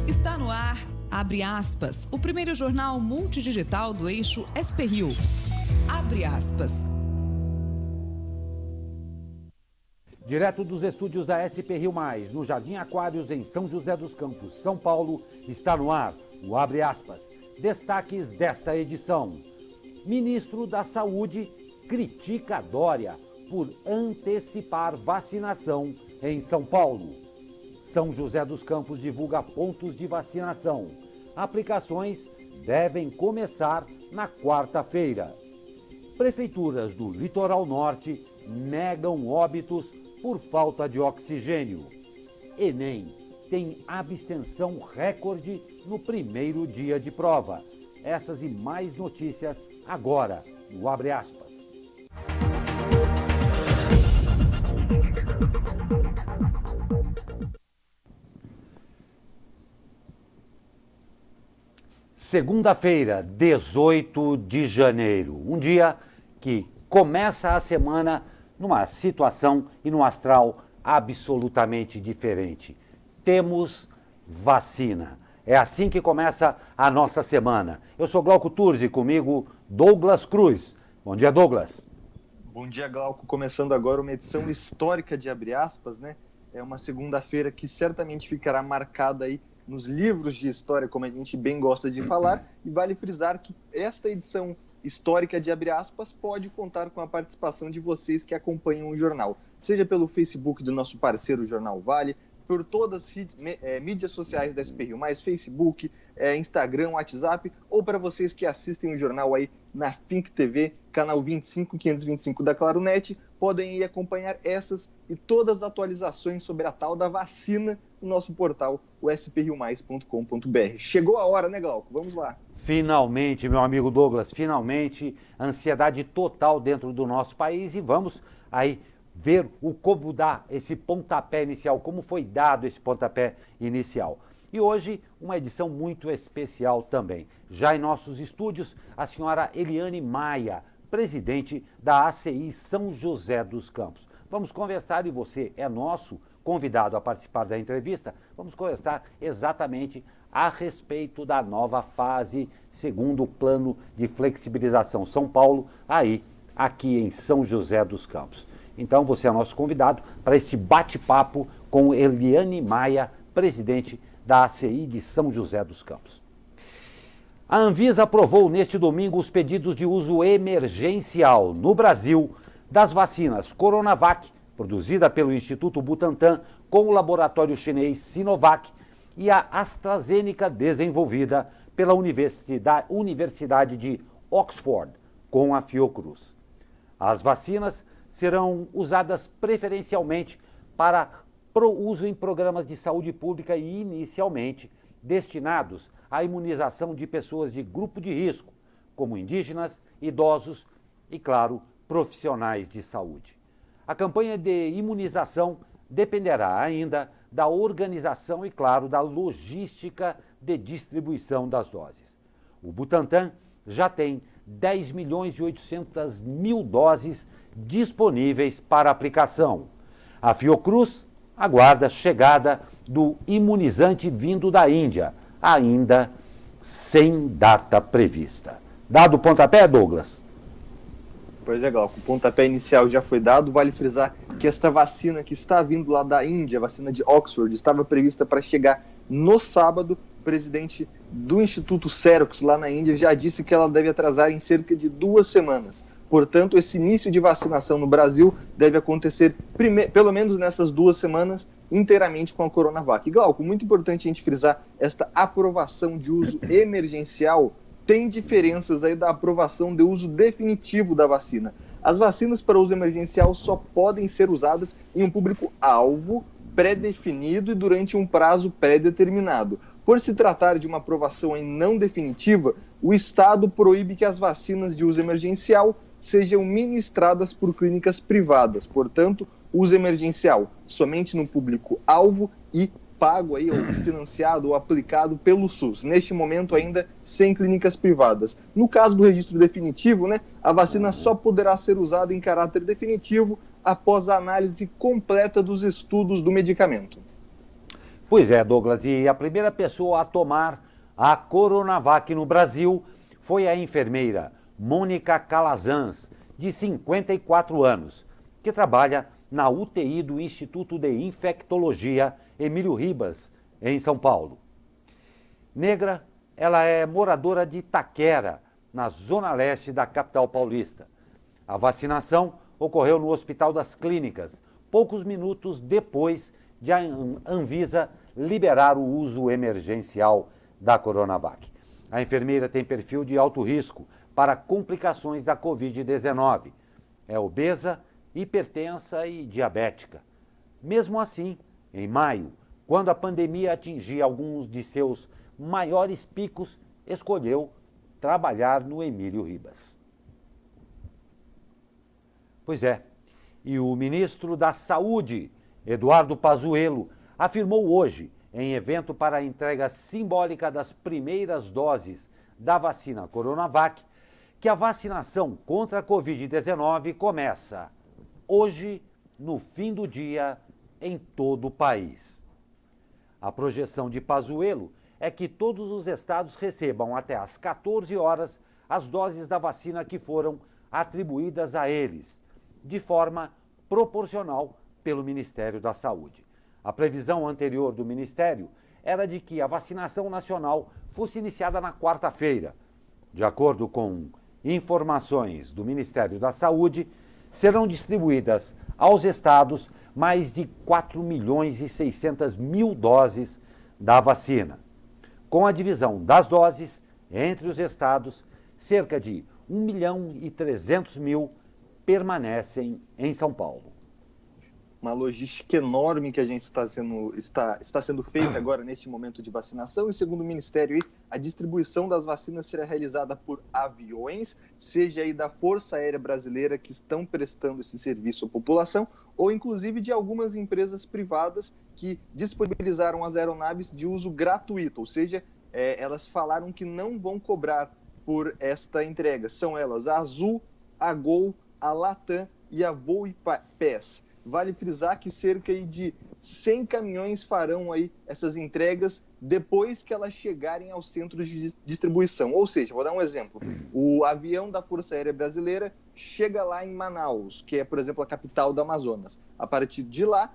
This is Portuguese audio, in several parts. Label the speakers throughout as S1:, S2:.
S1: Está no ar, abre aspas, o primeiro jornal multidigital do eixo SP-Rio. Abre aspas.
S2: Direto dos estúdios da SP-Rio+, no Jardim Aquários, em São José dos Campos, São Paulo, está no ar o Abre Aspas. Destaques desta edição. Ministro da Saúde critica Dória por antecipar vacinação em São Paulo. São José dos Campos divulga pontos de vacinação. Aplicações devem começar na quarta-feira. Prefeituras do Litoral Norte negam óbitos por falta de oxigênio. Enem tem abstenção recorde no primeiro dia de prova. Essas e mais notícias agora no Abre Aspas. Segunda-feira, 18 de janeiro, um dia que começa a semana numa situação e num astral absolutamente diferente. Temos vacina. É assim que começa a nossa semana. Eu sou Glauco Turzi, comigo Douglas Cruz. Bom dia, Douglas.
S3: Bom dia, Glauco. Começando agora uma edição histórica de Abre Aspas, né? É uma segunda-feira que certamente ficará marcada aí nos livros de história, como a gente bem gosta de falar, e vale frisar que esta edição histórica de Abre Aspas pode contar com a participação de vocês que acompanham o jornal, seja pelo Facebook do nosso parceiro Jornal Vale, por todas as mídias sociais da SP-Rio+, Facebook, Instagram, WhatsApp, ou para vocês que assistem o jornal aí na Fink TV, canal 25525 da Claronet, podem ir acompanhar essas e todas as atualizações sobre a tal da vacina no nosso portal, o sprriomais.com.br. Chegou a hora, né, Glauco? Vamos lá.
S2: Finalmente, meu amigo Douglas, finalmente, ansiedade total dentro do nosso país e vamos aí ver como dar esse pontapé inicial, como foi dado esse pontapé inicial. E hoje, uma edição muito especial também. Já em nossos estúdios, a senhora Eliane Maia, presidente da ACI São José dos Campos. Vamos conversar e você é nosso convidado a participar da entrevista. Vamos conversar exatamente a respeito da nova fase, segundo o plano de flexibilização São Paulo, aqui em São José dos Campos. Então, você é nosso convidado para este bate-papo com Eliane Maia, presidente da ACI de São José dos Campos. A Anvisa aprovou neste domingo os pedidos de uso emergencial no Brasil das vacinas Coronavac, produzida pelo Instituto Butantan com o laboratório chinês Sinovac, e a AstraZeneca, desenvolvida pela Universidade de Oxford, com a Fiocruz. As vacinas serão usadas preferencialmente para uso em programas de saúde pública e inicialmente destinados à imunização de pessoas de grupo de risco, como indígenas, idosos e, claro, profissionais de saúde. A campanha de imunização dependerá ainda da organização e, claro, da logística de distribuição das doses. O Butantan já tem 10.800.000 doses disponíveis para aplicação. A Fiocruz aguarda a chegada do imunizante vindo da Índia, ainda sem data prevista. Dado o pontapé, Douglas?
S3: Pois é, Glauco, o pontapé inicial já foi dado. Vale frisar que esta vacina que está vindo lá da Índia, a vacina de Oxford, estava prevista para chegar no sábado. O presidente do Instituto Xerox lá na Índia já disse que ela deve atrasar em cerca de 2 semanas. Portanto, esse início de vacinação no Brasil deve acontecer, pelo menos nessas 2 semanas, inteiramente com a Coronavac. E, Glauco, muito importante a gente frisar, esta aprovação de uso emergencial tem diferenças aí da aprovação de uso definitivo da vacina. As vacinas para uso emergencial só podem ser usadas em um público-alvo pré-definido e durante um prazo pré-determinado. Por se tratar de uma aprovação aí não definitiva, o Estado proíbe que as vacinas de uso emergencial sejam ministradas por clínicas privadas, portanto, uso emergencial somente no público-alvo e pago aí, ou financiado ou aplicado pelo SUS. Neste momento ainda sem clínicas privadas. No caso do registro definitivo, a vacina só poderá ser usada em caráter definitivo após a análise completa dos estudos do medicamento.
S2: Pois é, Douglas, e a primeira pessoa a tomar a Coronavac no Brasil foi a enfermeira Mônica Calazans, de 54 anos, que trabalha na UTI do Instituto de Infectologia Emílio Ribas, em São Paulo. Negra, ela é moradora de Itaquera, na zona leste da capital paulista. A vacinação ocorreu no Hospital das Clínicas, poucos minutos depois de a Anvisa liberar o uso emergencial da Coronavac. A enfermeira tem perfil de alto risco para complicações da Covid-19. É obesa, hipertensa e diabética. Mesmo assim, em maio, quando a pandemia atingia alguns de seus maiores picos, escolheu trabalhar no Emílio Ribas. Pois é, e o ministro da Saúde, Eduardo Pazuello, afirmou hoje, em evento para a entrega simbólica das primeiras doses da vacina Coronavac, que a vacinação contra a Covid-19 começa hoje, no fim do dia, em todo o país. A projeção de Pazuello é que todos os estados recebam até às 14 horas as doses da vacina que foram atribuídas a eles, de forma proporcional pelo Ministério da Saúde. A previsão anterior do Ministério era de que a vacinação nacional fosse iniciada na quarta-feira. De acordo com informações do Ministério da Saúde, serão distribuídas aos estados mais de 4.600.000 doses da vacina. Com a divisão das doses entre os estados, cerca de 1.300.000 permanecem em São Paulo.
S3: Uma logística enorme que a gente está sendo feita agora neste momento de vacinação, e segundo o Ministério, a distribuição das vacinas será realizada por aviões, seja aí da Força Aérea Brasileira, que estão prestando esse serviço à população, ou inclusive de algumas empresas privadas que disponibilizaram as aeronaves de uso gratuito, ou seja, elas falaram que não vão cobrar por esta entrega. São elas a Azul, a Gol, a Latam e a Voipass. Vale frisar que cerca de 100 caminhões farão aí essas entregas depois que elas chegarem aos centros de distribuição. Ou seja, vou dar um exemplo. O avião da Força Aérea Brasileira chega lá em Manaus, que é, por exemplo, a capital do Amazonas. A partir de lá,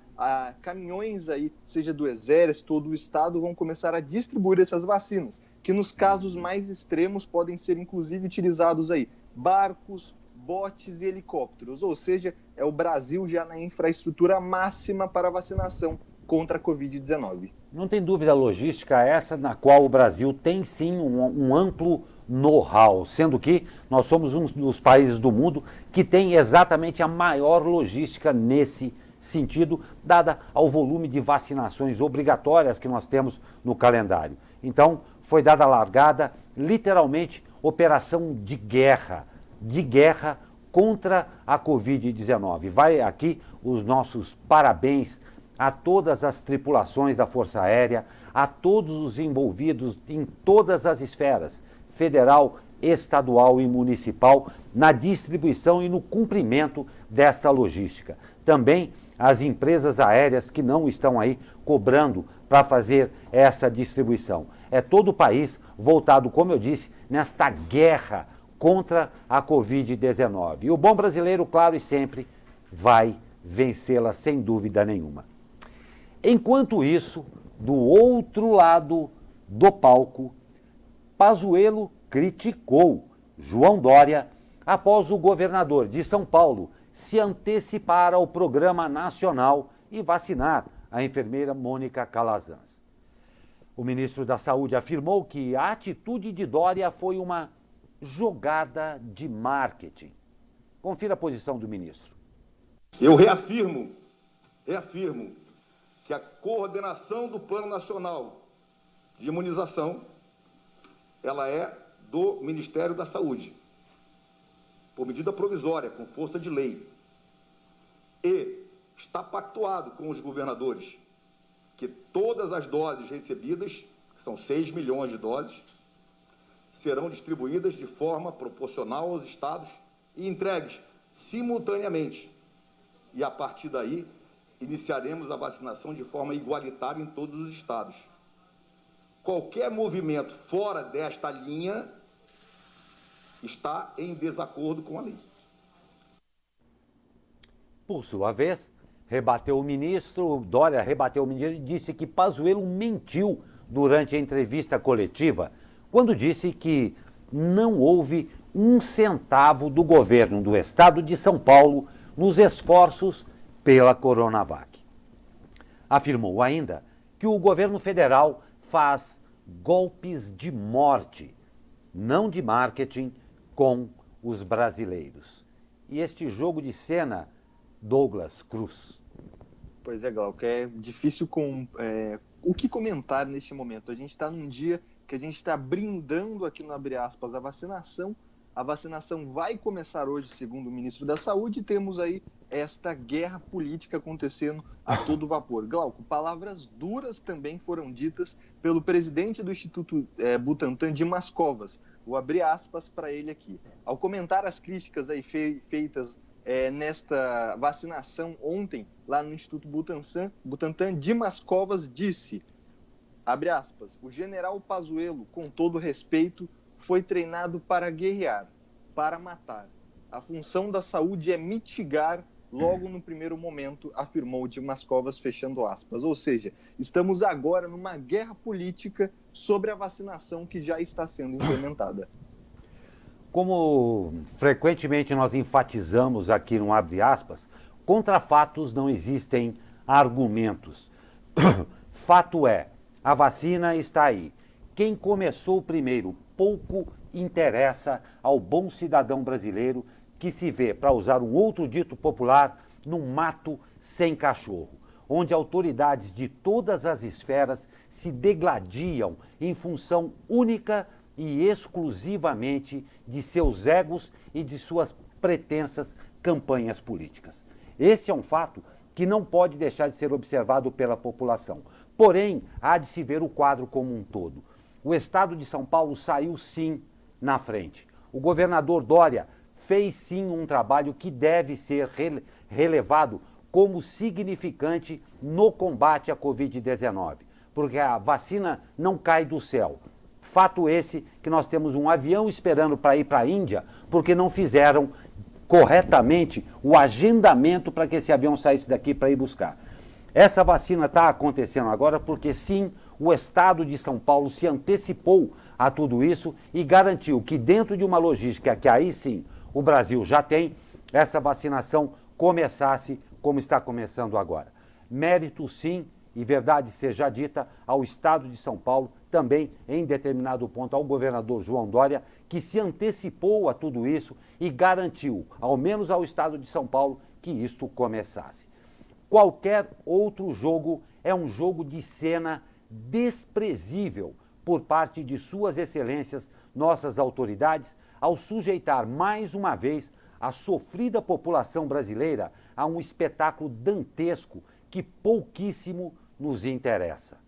S3: caminhões aí, seja do Exército ou do Estado, vão começar a distribuir essas vacinas, que nos casos mais extremos podem ser inclusive utilizados aí barcos, botes e helicópteros, ou seja, é o Brasil já na infraestrutura máxima para a vacinação contra a Covid-19.
S2: Não tem dúvida logística essa na qual o Brasil tem sim um amplo know-how, sendo que nós somos um dos países do mundo que tem exatamente a maior logística nesse sentido, dada ao volume de vacinações obrigatórias que nós temos no calendário. Então, foi dada a largada, literalmente, operação de guerra contra a Covid-19. Vai aqui os nossos parabéns a todas as tripulações da Força Aérea, a todos os envolvidos em todas as esferas, federal, estadual e municipal, na distribuição e no cumprimento dessa logística. Também as empresas aéreas que não estão aí cobrando para fazer essa distribuição. É todo o país voltado, como eu disse, nesta guerra contra a Covid-19. E o bom brasileiro, claro e sempre, vai vencê-la sem dúvida nenhuma. Enquanto isso, do outro lado do palco, Pazuello criticou João Dória após o governador de São Paulo se antecipar ao Programa Nacional e vacinar a enfermeira Mônica Calazans. O ministro da Saúde afirmou que a atitude de Dória foi uma jogada de marketing. Confira a posição do ministro.
S4: Eu reafirmo que a coordenação do Plano Nacional de Imunização, ela é do Ministério da Saúde, por medida provisória, com força de lei. E está pactuado com os governadores que todas as doses recebidas, que são 6 milhões de doses, serão distribuídas de forma proporcional aos estados e entregues simultaneamente. E, a partir daí, iniciaremos a vacinação de forma igualitária em todos os estados. Qualquer movimento fora desta linha está em desacordo com a lei.
S2: Por sua vez, rebateu o ministro, Dória rebateu o ministro e disse que Pazuello mentiu durante a entrevista coletiva, quando disse que não houve um centavo do governo do estado de São Paulo nos esforços pela Coronavac. Afirmou ainda que o governo federal faz golpes de morte, não de marketing, com os brasileiros. E este jogo de cena, Douglas Cruz.
S3: Pois é, Glauco, é difícil o que comentar neste momento. A gente está num dia que a gente está brindando aqui no abre aspas a vacinação. A vacinação vai começar hoje, segundo o ministro da Saúde, e temos aí esta guerra política acontecendo a todo vapor. Glauco, palavras duras também foram ditas pelo presidente do Instituto Butantan, Dimas Covas. Vou abrir aspas para ele aqui. Ao comentar as críticas aí feitas nesta vacinação ontem, lá no Instituto Butantan, Dimas Covas disse, abre aspas, o general Pazuello, com todo respeito, foi treinado para guerrear, para matar. A função da saúde é mitigar logo no primeiro momento, afirmou Dimas Covas, fechando aspas. Ou seja, estamos agora numa guerra política sobre a vacinação que já está sendo implementada.
S2: Como frequentemente nós enfatizamos aqui no abre aspas, contra fatos não existem argumentos. Fato é, a vacina está aí. Quem começou primeiro pouco interessa ao bom cidadão brasileiro que se vê, para usar um outro dito popular, num mato sem cachorro, onde autoridades de todas as esferas se degladiam em função única e exclusivamente de seus egos e de suas pretensas campanhas políticas. Esse é um fato que não pode deixar de ser observado pela população. Porém, há de se ver o quadro como um todo. O estado de São Paulo saiu sim na frente. O governador Dória fez sim um trabalho que deve ser relevado como significante no combate à Covid-19, porque a vacina não cai do céu. Fato esse que nós temos um avião esperando para ir para a Índia, porque não fizeram corretamente o agendamento para que esse avião saísse daqui para ir buscar. Essa vacina está acontecendo agora porque sim, o estado de São Paulo se antecipou a tudo isso e garantiu que dentro de uma logística que aí sim o Brasil já tem, essa vacinação começasse como está começando agora. Mérito sim, e verdade seja dita, ao estado de São Paulo, também em determinado ponto ao governador João Dória, que se antecipou a tudo isso e garantiu, ao menos ao estado de São Paulo, que isto começasse. Qualquer outro jogo é um jogo de cena desprezível por parte de suas excelências, nossas autoridades, ao sujeitar mais uma vez a sofrida população brasileira a um espetáculo dantesco que pouquíssimo nos interessa.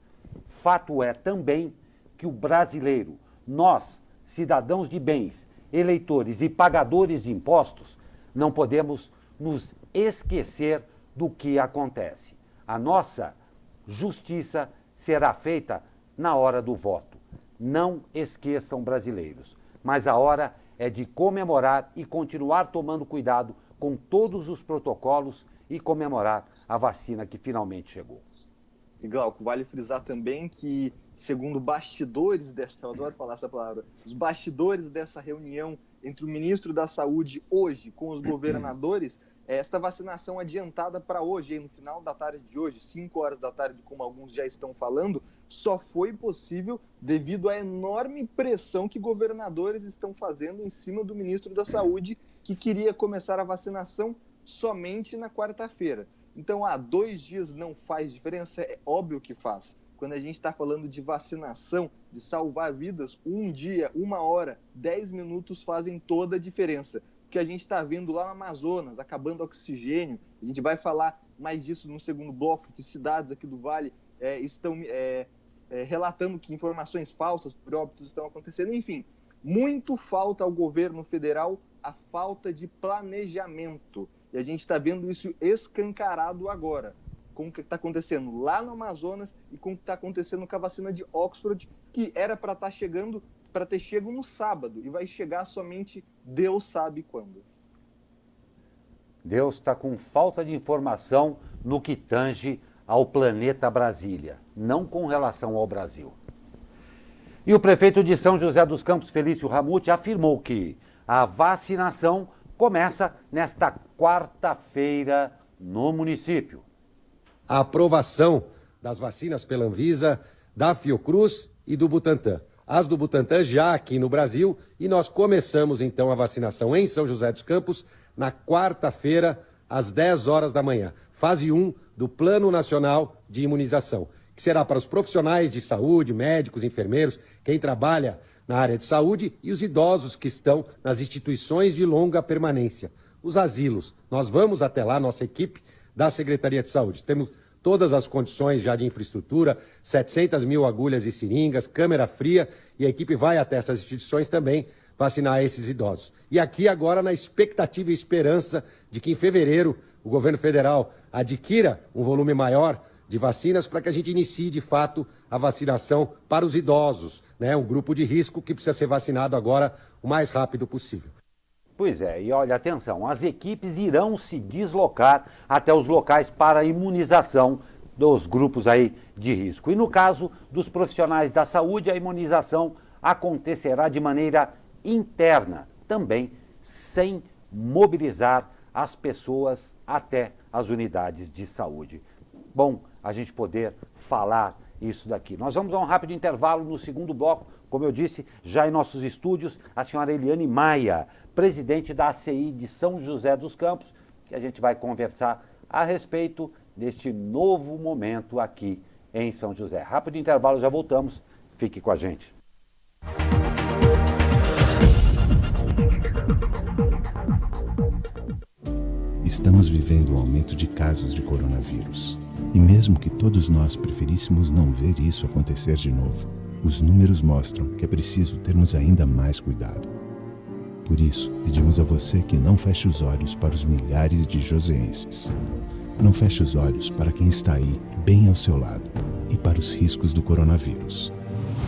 S2: Fato é também que o brasileiro, nós, cidadãos de bens, eleitores e pagadores de impostos, não podemos nos esquecer do que acontece. A nossa justiça será feita na hora do voto. Não esqueçam, brasileiros, mas a hora é de comemorar e continuar tomando cuidado com todos os protocolos e comemorar a vacina que finalmente chegou.
S3: E Glauco, vale frisar também que, segundo bastidores eu adoro falar essa palavra, os bastidores dessa reunião entre o ministro da Saúde hoje com os governadores, esta vacinação adiantada para hoje, no final da tarde de hoje, 5 horas da tarde, como alguns já estão falando, só foi possível devido à enorme pressão que governadores estão fazendo em cima do ministro da Saúde, que queria começar a vacinação somente na quarta-feira. Então, 2 dias não faz diferença? É óbvio que faz. Quando a gente está falando de vacinação, de salvar vidas, 1 dia, 1 hora, 10 minutos fazem toda a diferença. O que a gente está vendo lá no Amazonas, acabando oxigênio, a gente vai falar mais disso no segundo bloco, que cidades aqui do Vale estão relatando que informações falsas por óbitos estão acontecendo. Enfim, muito falta ao governo federal a falta de planejamento. E a gente está vendo isso escancarado agora. com o que está acontecendo lá no Amazonas e com o que está acontecendo com a vacina de Oxford, que era para estar chegando, para ter chego no sábado, e vai chegar somente Deus sabe quando.
S2: Deus está com falta de informação no que tange ao planeta Brasília, não com relação ao Brasil. E o prefeito de São José dos Campos, Felício Ramute, afirmou que a vacinação começa nesta quarta-feira no município.
S5: A aprovação das vacinas pela Anvisa, da Fiocruz e do Butantan. As do Butantan já aqui no Brasil, e nós começamos então a vacinação em São José dos Campos na quarta-feira, às 10 horas da manhã. Fase 1 do Plano Nacional de Imunização, que será para os profissionais de saúde, médicos, enfermeiros, quem trabalha na área de saúde e os idosos que estão nas instituições de longa permanência. Os asilos, nós vamos até lá, nossa equipe da Secretaria de Saúde. Temos todas as condições já de infraestrutura, 700 mil agulhas e seringas, câmera fria, e a equipe vai até essas instituições também vacinar esses idosos. E aqui agora na expectativa e esperança de que em fevereiro o governo federal adquira um volume maior de vacinas para que a gente inicie de fato a vacinação para os idosos, né? Um grupo de risco que precisa ser vacinado agora o mais rápido possível.
S2: Pois é, e olha, atenção, as equipes irão se deslocar até os locais para a imunização dos grupos aí de risco. E no caso dos profissionais da saúde, a imunização acontecerá de maneira interna, também sem mobilizar as pessoas até as unidades de saúde. Bom, a gente poder falar isso daqui. Nós vamos a um rápido intervalo no segundo bloco, como eu disse, já em nossos estúdios, a senhora Eliane Maia, presidente da ACI de São José dos Campos, que a gente vai conversar a respeito deste novo momento aqui em São José. Rápido intervalo, já voltamos. Fique com a gente.
S6: Estamos vivendo um aumento de casos de coronavírus. E mesmo que todos nós preferíssemos não ver isso acontecer de novo, os números mostram que é preciso termos ainda mais cuidado. Por isso, pedimos a você que não feche os olhos para os milhares de joseenses. Não feche os olhos para quem está aí, bem ao seu lado, e para os riscos do coronavírus.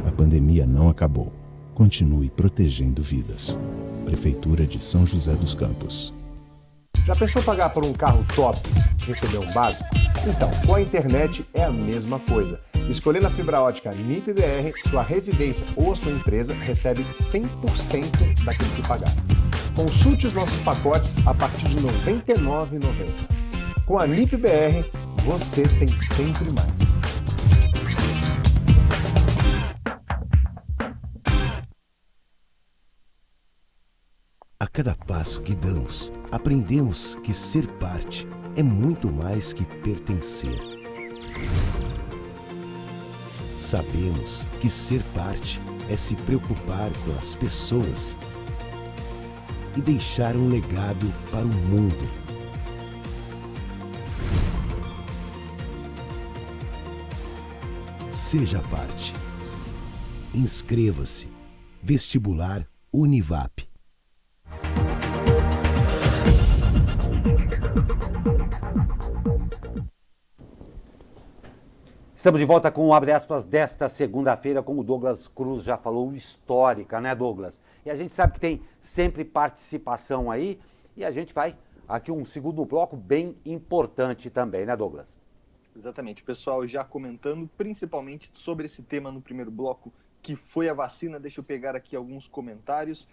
S6: A pandemia não acabou. Continue protegendo vidas. Prefeitura de São José dos Campos.
S7: Já pensou pagar por um carro top e receber um básico? Então, com a internet é a mesma coisa. Escolhendo a fibra ótica NIP-BR, sua residência ou a sua empresa recebe 100% daquilo que pagar. Consulte os nossos pacotes a partir de R$ 99,90. Com a NIP-BR, você tem sempre mais.
S8: A cada passo que damos, aprendemos que ser parte é muito mais que pertencer. Sabemos que ser parte é se preocupar com as pessoas e deixar um legado para o mundo. Seja parte. Inscreva-se. Vestibular Univap.
S2: Estamos de volta com o Abre Aspas desta segunda-feira, como o Douglas Cruz já falou, histórica, né, Douglas? E a gente sabe que tem sempre participação aí, e a gente vai aqui um segundo bloco bem importante também, né, Douglas?
S3: Exatamente, o pessoal já comentando, principalmente sobre esse tema no primeiro bloco, que foi a vacina. Deixa eu pegar aqui alguns comentários.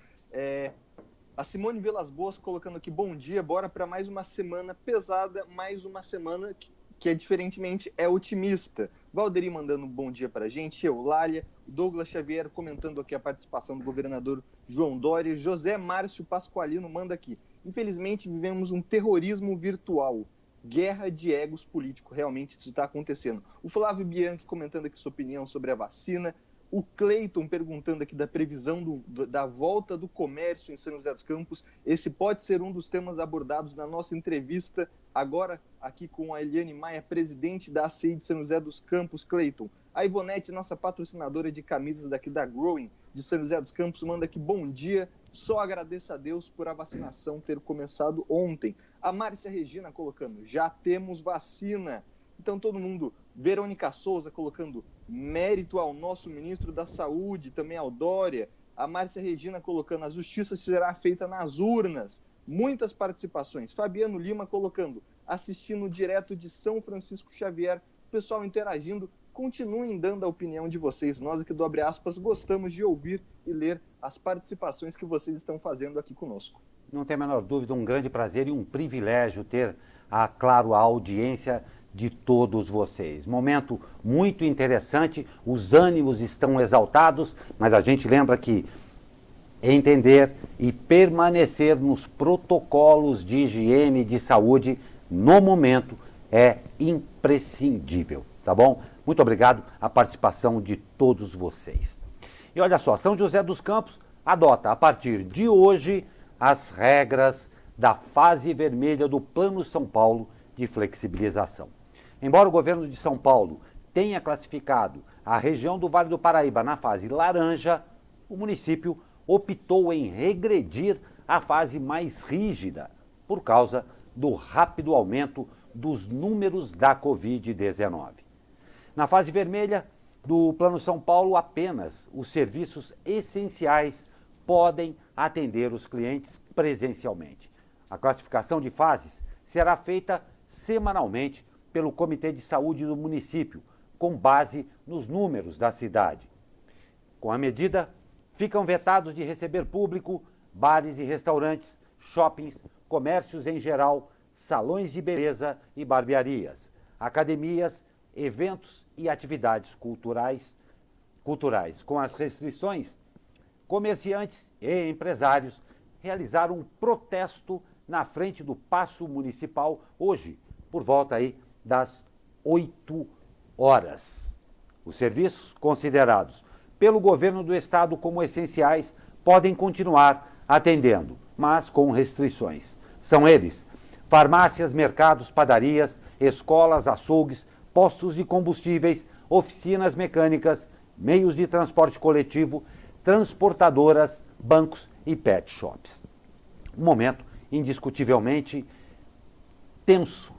S3: A Simone Vilas Boas colocando aqui, bom dia, bora para mais uma semana pesada, mais uma semana que é diferentemente é otimista. Valderi mandando um bom dia para a gente, Eulália, Douglas Xavier comentando aqui a participação do governador João Dória, José Márcio Pasqualino manda aqui, infelizmente vivemos um terrorismo virtual, guerra de egos político, realmente isso está acontecendo. O Flávio Bianchi comentando aqui sua opinião sobre a vacina, o Cleiton perguntando aqui da previsão da volta do comércio em São José dos Campos. Esse pode ser um dos temas abordados na nossa entrevista agora aqui com a Eliane Maia, presidente da ACI de São José dos Campos. Cleiton. A Ivonete, nossa patrocinadora de camisas daqui da Growing de São José dos Campos, manda aqui bom dia. Só agradeço a Deus por a vacinação ter começado ontem. A Márcia Regina colocando, já temos vacina. Então todo mundo, Verônica Souza colocando mérito ao nosso ministro da Saúde, também ao Dória, a Márcia Regina colocando a justiça será feita nas urnas, muitas participações, Fabiano Lima colocando assistindo direto de São Francisco Xavier, o pessoal interagindo, continuem dando a opinião de vocês, nós aqui do Abre Aspas gostamos de ouvir e ler as participações que vocês estão fazendo aqui conosco.
S2: Não tem a menor dúvida, um grande prazer e um privilégio ter, claro, a audiência de todos vocês. Momento muito interessante, os ânimos estão exaltados, mas a gente lembra que entender e permanecer nos protocolos de higiene e de saúde no momento é imprescindível, tá bom? Muito obrigado a participação de todos vocês. E olha só, São José dos Campos adota a partir de hoje as regras da fase vermelha do Plano São Paulo de flexibilização. Embora o governo de São Paulo tenha classificado a região do Vale do Paraíba na fase laranja, o município optou em regredir à fase mais rígida por causa do rápido aumento dos números da Covid-19. Na fase vermelha do Plano São Paulo, apenas os serviços essenciais podem atender os clientes presencialmente. A classificação de fases será feita semanalmente pelo Comitê de Saúde do município, com base nos números da cidade. Com a medida, ficam vetados de receber público bares e restaurantes, shoppings, comércios em geral, salões de beleza e barbearias, academias, eventos e atividades culturais. Com as restrições, comerciantes e empresários realizaram um protesto na frente do Paço Municipal hoje, por volta aí das 8 horas. Os serviços considerados pelo governo do estado como essenciais podem continuar atendendo, mas com restrições. São eles: farmácias, mercados, padarias, escolas, açougues, postos de combustíveis, oficinas mecânicas, meios de transporte coletivo, transportadoras, bancos e pet shops. Um momento indiscutivelmente tenso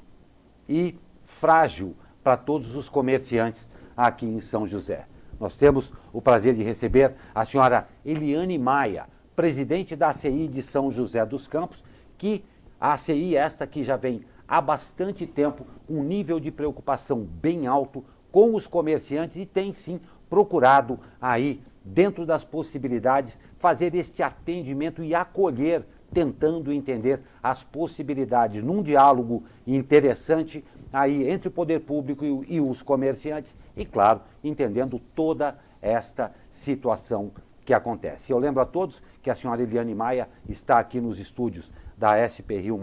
S2: e frágil para todos os comerciantes aqui em São José. Nós temos o prazer de receber a senhora Eliane Maia, presidente da ACI de São José dos Campos, que a ACI esta que já vem há bastante tempo com um nível de preocupação bem alto com os comerciantes e tem sim procurado aí, dentro das possibilidades, fazer este atendimento e acolher, tentando entender as possibilidades num diálogo interessante aí entre o poder público e os comerciantes e, claro, entendendo toda esta situação que acontece. Eu lembro a todos que a senhora Eliane Maia está aqui nos estúdios da SP Rio+,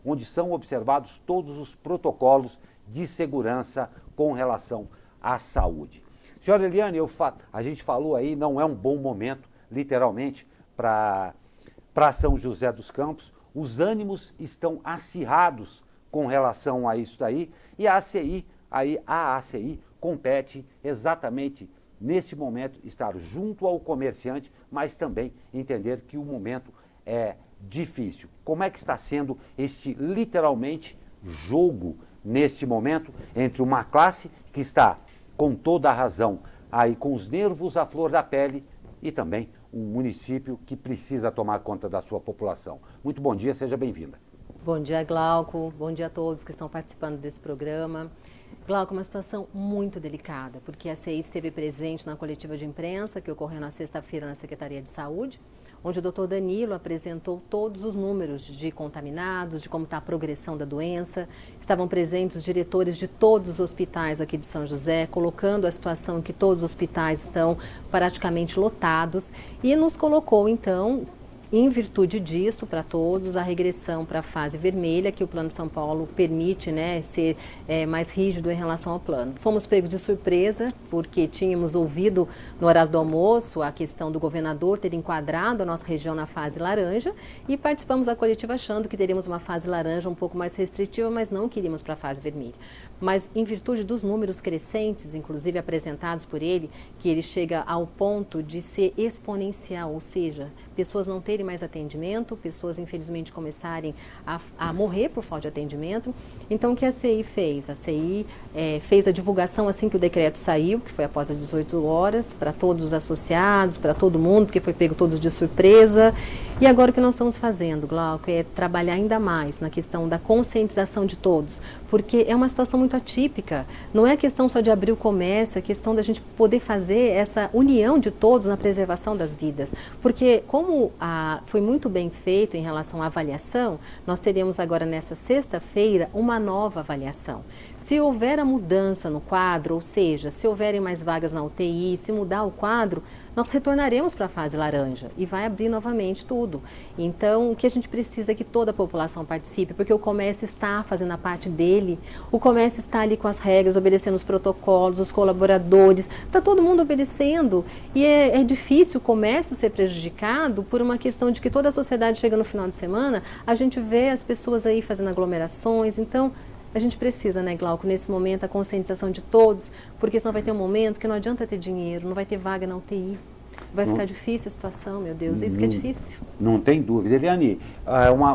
S2: onde são observados todos os protocolos de segurança com relação à saúde. Senhora Eliane, a gente falou aí, não é um bom momento, literalmente, para São José dos Campos. Os ânimos estão acirrados com relação a isso daí, e a ACI compete exatamente nesse momento estar junto ao comerciante, mas também entender que o momento é difícil. Como é que está sendo este, literalmente, jogo neste momento entre uma classe que está com toda a razão aí com os nervos à flor da pele e também um município que precisa tomar conta da sua população? Muito bom dia, seja bem-vinda.
S9: Bom dia, Glauco. Bom dia a todos que estão participando desse programa. Glauco, uma situação muito delicada, porque a CI esteve presente na coletiva de imprensa que ocorreu na sexta-feira na Secretaria de Saúde, onde o doutor Danilo apresentou todos os números de contaminados, de como está a progressão da doença. Estavam presentes os diretores de todos os hospitais aqui de São José, colocando a situação em que todos os hospitais estão praticamente lotados e nos colocou, então, em virtude disso, para todos, a regressão para a fase vermelha, que o Plano São Paulo permite, né, ser mais rígido em relação ao plano. Fomos pegos de surpresa, porque tínhamos ouvido no horário do almoço a questão do governador ter enquadrado a nossa região na fase laranja e participamos da coletiva achando que teríamos uma fase laranja um pouco mais restritiva, mas não queríamos para a fase vermelha. Mas em virtude dos números crescentes, inclusive apresentados por ele, que ele chega ao ponto de ser exponencial, ou seja, pessoas não terem terem mais atendimento, pessoas infelizmente começarem a morrer por falta de atendimento. Então o que a CI fez? A CI fez a divulgação assim que o decreto saiu, que foi após as 18 horas, para todos os associados, para todo mundo, porque foi pego todos de surpresa. E agora o que nós estamos fazendo, Glauco, é trabalhar ainda mais na questão da conscientização de todos, porque é uma situação muito atípica. Não é questão só de abrir o comércio, é questão da gente poder fazer essa união de todos na preservação das vidas. Porque como foi muito bem feito em relação à avaliação, nós teremos agora nessa sexta-feira uma nova avaliação. Se houver a mudança no quadro, ou seja, se houverem mais vagas na UTI, se mudar o quadro, nós retornaremos para a fase laranja e vai abrir novamente tudo. Então, o que a gente precisa é que toda a população participe, porque o comércio está fazendo a parte dele, o comércio está ali com as regras, obedecendo os protocolos, os colaboradores, está todo mundo obedecendo. E é difícil o comércio ser prejudicado por uma questão de que toda a sociedade chega no final de semana, a gente vê as pessoas aí fazendo aglomerações, então a gente precisa, né, Glauco, nesse momento, a conscientização de todos, porque senão vai ter um momento que não adianta ter dinheiro, não vai ter vaga na UTI. Vai ficar difícil a situação, meu Deus, isso que é difícil.
S2: Não tem dúvida. Eliane,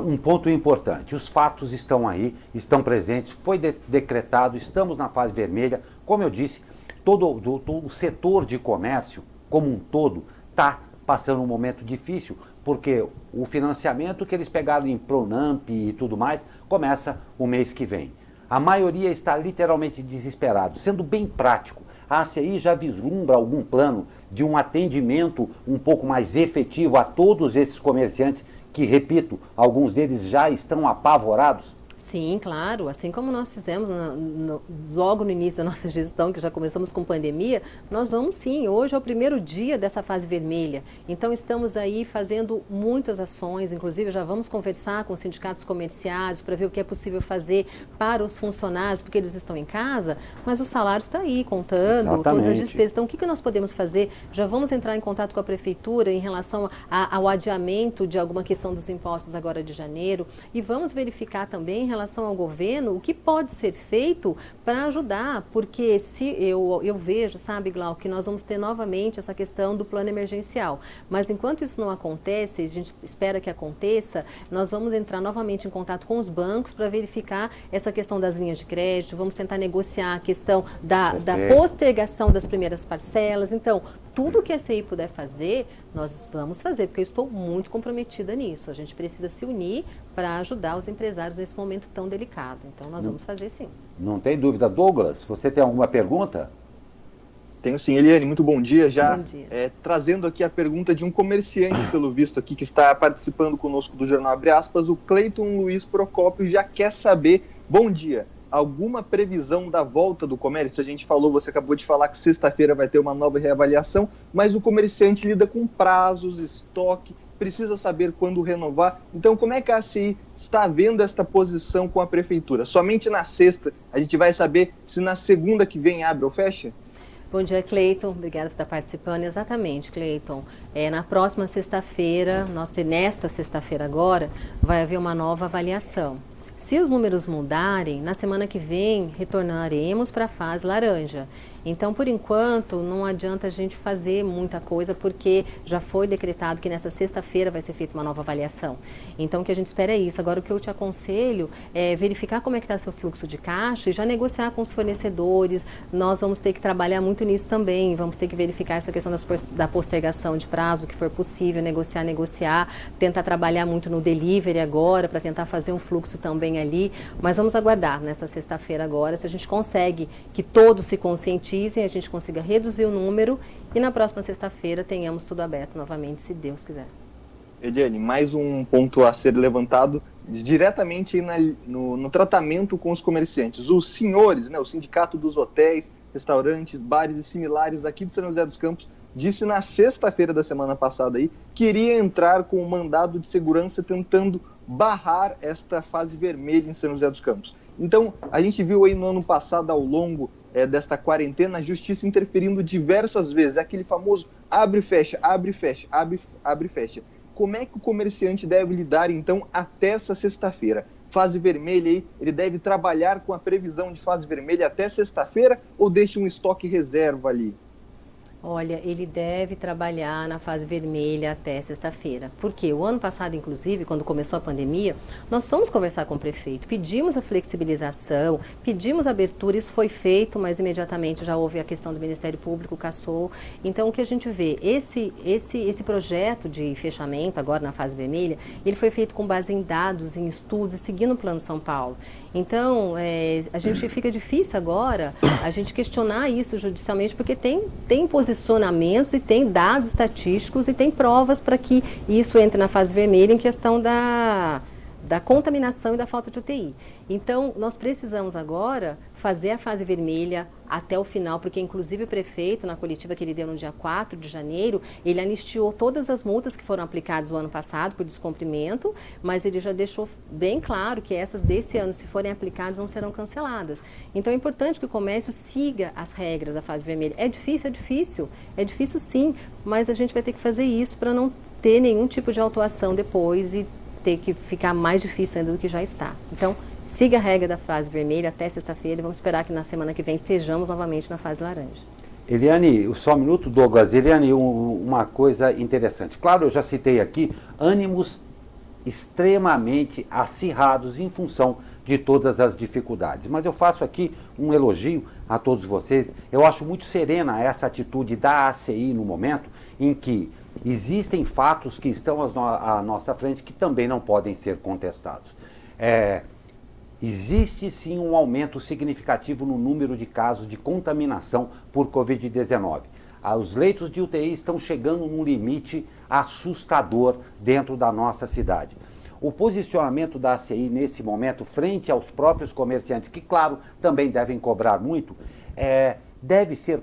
S2: um ponto importante, os fatos estão aí, estão presentes, foi decretado, estamos na fase vermelha. Como eu disse, todo o setor de comércio, como um todo, está passando um momento difícil, porque o financiamento que eles pegaram em Pronamp e tudo mais, começa o mês que vem. A maioria está literalmente desesperado. Sendo bem prático, a ACI já vislumbra algum plano de um atendimento um pouco mais efetivo a todos esses comerciantes que, repito, alguns deles já estão apavorados?
S9: Sim, claro. Assim como nós fizemos logo no início da nossa gestão, que já começamos com pandemia, nós vamos sim. Hoje é o primeiro dia dessa fase vermelha. Então estamos aí fazendo muitas ações, inclusive já vamos conversar com os sindicatos comerciários para ver o que é possível fazer para os funcionários, porque eles estão em casa, mas o salário está aí contando,
S2: Exatamente.
S9: Todas as despesas. Então o que nós podemos fazer? Já vamos entrar em contato com a prefeitura em relação ao adiamento de alguma questão dos impostos agora de janeiro e vamos verificar também em relação ao governo, o que pode ser feito para ajudar, porque se eu vejo, sabe, Glauco, que nós vamos ter novamente essa questão do plano emergencial, mas enquanto isso não acontece, a gente espera que aconteça, nós vamos entrar novamente em contato com os bancos para verificar essa questão das linhas de crédito, vamos tentar negociar a questão da postergação das primeiras parcelas, então, tudo que a CI puder fazer, nós vamos fazer, porque eu estou muito comprometida nisso. A gente precisa se unir para ajudar os empresários nesse momento tão delicado. Então, nós vamos fazer sim.
S2: Não tem dúvida. Douglas, você tem alguma pergunta?
S3: Tenho sim. Eliane, muito bom dia.
S9: Bom dia.
S3: Trazendo aqui a pergunta de um comerciante, pelo visto aqui, que está participando conosco do Jornal Abre Aspas, o Cleiton Luiz Procópio já quer saber, bom dia, alguma previsão da volta do comércio? A gente falou, você acabou de falar que sexta-feira vai ter uma nova reavaliação, mas o comerciante lida com prazos, estoque, precisa saber quando renovar. Então, como é que a ACI está vendo esta posição com a prefeitura? Somente na sexta a gente vai saber se na segunda que vem abre ou fecha?
S9: Bom dia, Cleiton. Obrigada por estar participando. Exatamente, Cleiton. Na próxima sexta-feira, nesta sexta-feira agora, vai haver uma nova avaliação. Se os números mudarem, na semana que vem retornaremos para a fase laranja. Então, por enquanto, não adianta a gente fazer muita coisa, porque já foi decretado que nessa sexta-feira vai ser feita uma nova avaliação. Então, o que a gente espera é isso. Agora, o que eu te aconselho é verificar como é que está seu fluxo de caixa e já negociar com os fornecedores. Nós vamos ter que trabalhar muito nisso também. Vamos ter que verificar essa questão da postergação de prazo, o que for possível, negociar, tentar trabalhar muito no delivery agora, para tentar fazer um fluxo também ali. Mas vamos aguardar nessa sexta-feira agora, se a gente consegue que todos se conscientizem, a gente consiga reduzir o número e na próxima sexta-feira tenhamos tudo aberto novamente, se Deus quiser.
S3: Eliane, mais um ponto a ser levantado diretamente no tratamento com os comerciantes. Os senhores, o Sindicato dos Hotéis, Restaurantes, Bares e similares aqui de São José dos Campos, disse na sexta-feira da semana passada aí que iria entrar com um mandado de segurança tentando barrar esta fase vermelha em São José dos Campos. Então, a gente viu aí no ano passado, ao longo desta quarentena, a justiça interferindo diversas vezes. Aquele famoso abre e fecha, abre e fecha, abre e fecha. Como é que o comerciante deve lidar, então, até essa sexta-feira? Fase vermelha aí, ele deve trabalhar com a previsão de fase vermelha até sexta-feira ou deixa um estoque reserva ali?
S9: Olha, ele deve trabalhar na fase vermelha até sexta-feira. Porque o ano passado, inclusive, quando começou a pandemia, nós fomos conversar com o prefeito, pedimos a flexibilização, pedimos a abertura, isso foi feito, mas imediatamente já houve a questão do Ministério Público, cassou. Então, o que a gente vê, esse projeto de fechamento, agora na fase vermelha, ele foi feito com base em dados, em estudos, e seguindo o Plano São Paulo. Então, a gente fica difícil agora a gente questionar isso judicialmente, porque tem posicionamentos e tem dados estatísticos e tem provas para que isso entre na fase vermelha em questão da contaminação e da falta de UTI. Então, nós precisamos agora fazer a fase vermelha até o final, porque inclusive o prefeito, na coletiva que ele deu no dia 4 de janeiro, ele anistiou todas as multas que foram aplicadas o ano passado por descumprimento, mas ele já deixou bem claro que essas desse ano, se forem aplicadas, não serão canceladas. Então, é importante que o comércio siga as regras da fase vermelha. É difícil sim, mas a gente vai ter que fazer isso para não ter nenhum tipo de autuação depois e ter que ficar mais difícil ainda do que já está. Então, siga a regra da fase vermelha até sexta-feira e vamos esperar que na semana que vem estejamos novamente na fase laranja.
S2: Eliane, só um minuto, Douglas. Eliane, uma coisa interessante. Claro, eu já citei aqui ânimos extremamente acirrados em função de todas as dificuldades. Mas eu faço aqui um elogio a todos vocês. Eu acho muito serena essa atitude da ACI no momento em que existem fatos que estão à nossa frente que também não podem ser contestados. Existe sim um aumento significativo no número de casos de contaminação por Covid-19. Os leitos de UTI estão chegando num limite assustador dentro da nossa cidade. O posicionamento da ACI nesse momento, frente aos próprios comerciantes, que claro, também devem cobrar muito, deve ser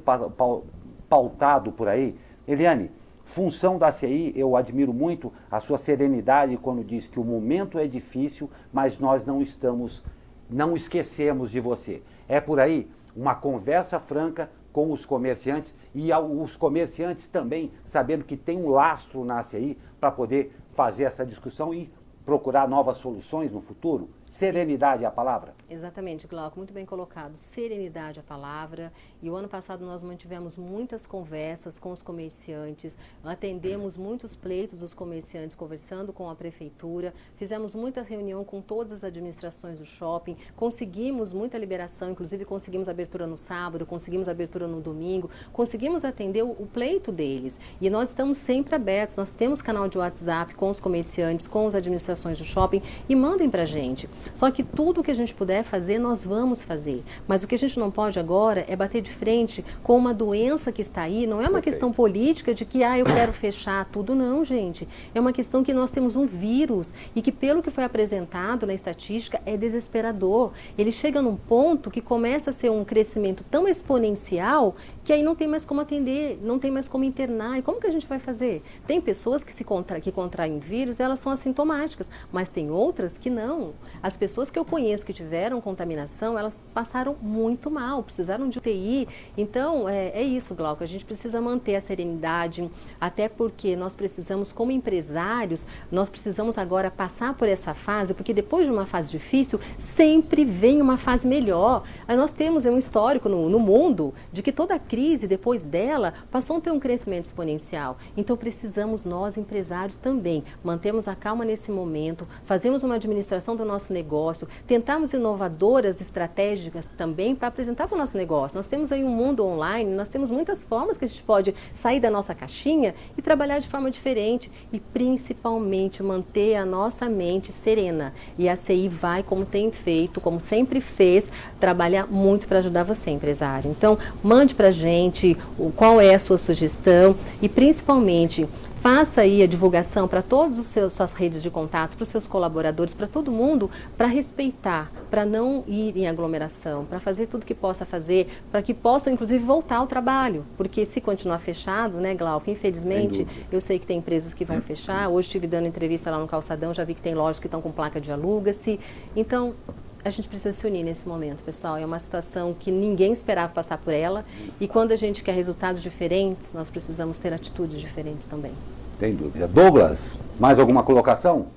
S2: pautado por aí. Eliane, função da ACI, eu admiro muito a sua serenidade quando diz que o momento é difícil, mas nós não esquecemos de você. É por aí uma conversa franca com os comerciantes e os comerciantes também sabendo que tem um lastro na ACI para poder fazer essa discussão e procurar novas soluções no futuro. Serenidade é a palavra?
S9: Exatamente, Glauco, muito bem colocado. Serenidade é a palavra. E o ano passado nós mantivemos muitas conversas com os comerciantes, atendemos muitos pleitos dos comerciantes conversando com a prefeitura, fizemos muita reunião com todas as administrações do shopping, conseguimos muita liberação, inclusive conseguimos abertura no sábado, conseguimos abertura no domingo, conseguimos atender o pleito deles. E nós estamos sempre abertos, nós temos canal de WhatsApp com os comerciantes, com as administrações do shopping e mandem pra gente. Só que tudo que a gente puder fazer, nós vamos fazer. Mas o que a gente não pode agora é bater de frente com uma doença que está aí. Não é uma questão política de que, eu quero fechar tudo. Não, gente. É uma questão que nós temos um vírus e que, pelo que foi apresentado na estatística, é desesperador. Ele chega num ponto que começa a ser um crescimento tão exponencial que aí não tem mais como atender, não tem mais como internar. E como que a gente vai fazer? Tem pessoas que contraem vírus, elas são assintomáticas, mas tem outras que não. As pessoas que eu conheço que tiveram contaminação, elas passaram muito mal, precisaram de UTI. Então, é isso, Glauco, a gente precisa manter a serenidade, até porque nós precisamos, como empresários, nós precisamos agora passar por essa fase, porque depois de uma fase difícil, sempre vem uma fase melhor. Aí nós temos um histórico no mundo de que toda crise, depois dela, passou a ter um crescimento exponencial. Então, precisamos nós, empresários, também mantermos a calma nesse momento, fazemos uma administração do nosso negócio, tentarmos inovadoras estratégicas também para apresentar para o nosso negócio. Nós temos aí um mundo online, nós temos muitas formas que a gente pode sair da nossa caixinha e trabalhar de forma diferente e principalmente manter a nossa mente serena. E a CI vai, como tem feito, como sempre fez, trabalhar muito para ajudar você, empresário. Então, mande para a gente qual é a sua sugestão e principalmente faça aí a divulgação para todas as suas redes de contatos, para os seus colaboradores, para todo mundo, para respeitar, para não ir em aglomeração, para fazer tudo que possa fazer, para que possa, inclusive, voltar ao trabalho. Porque se continuar fechado, né, Glauco, infelizmente, eu sei que tem empresas que vão fechar. Hoje estive dando entrevista lá no Calçadão, já vi que tem lojas que estão com placa de aluga-se. Então, a gente precisa se unir nesse momento, pessoal. É uma situação que ninguém esperava passar por ela. E quando a gente quer resultados diferentes, nós precisamos ter atitudes diferentes também.
S2: Tem dúvida. Douglas, mais alguma colocação?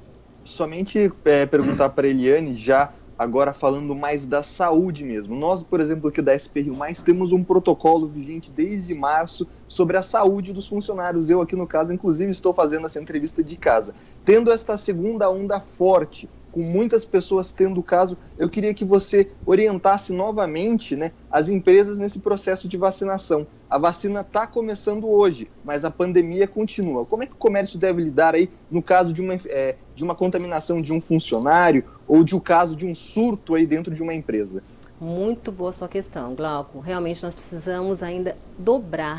S3: Somente perguntar para a Eliane, já agora falando mais da saúde mesmo. Nós, por exemplo, aqui da SP Rio+, temos um protocolo vigente desde março sobre a saúde dos funcionários. Eu aqui no caso, inclusive, estou fazendo essa entrevista de casa. Tendo esta segunda onda forte, com muitas pessoas tendo caso, eu queria que você orientasse novamente, né, as empresas nesse processo de vacinação. A vacina está começando hoje, mas a pandemia continua. Como é que o comércio deve lidar aí no caso de uma contaminação de um funcionário ou de um caso de um surto aí dentro de uma empresa?
S9: Muito boa sua questão, Glauco. Realmente nós precisamos ainda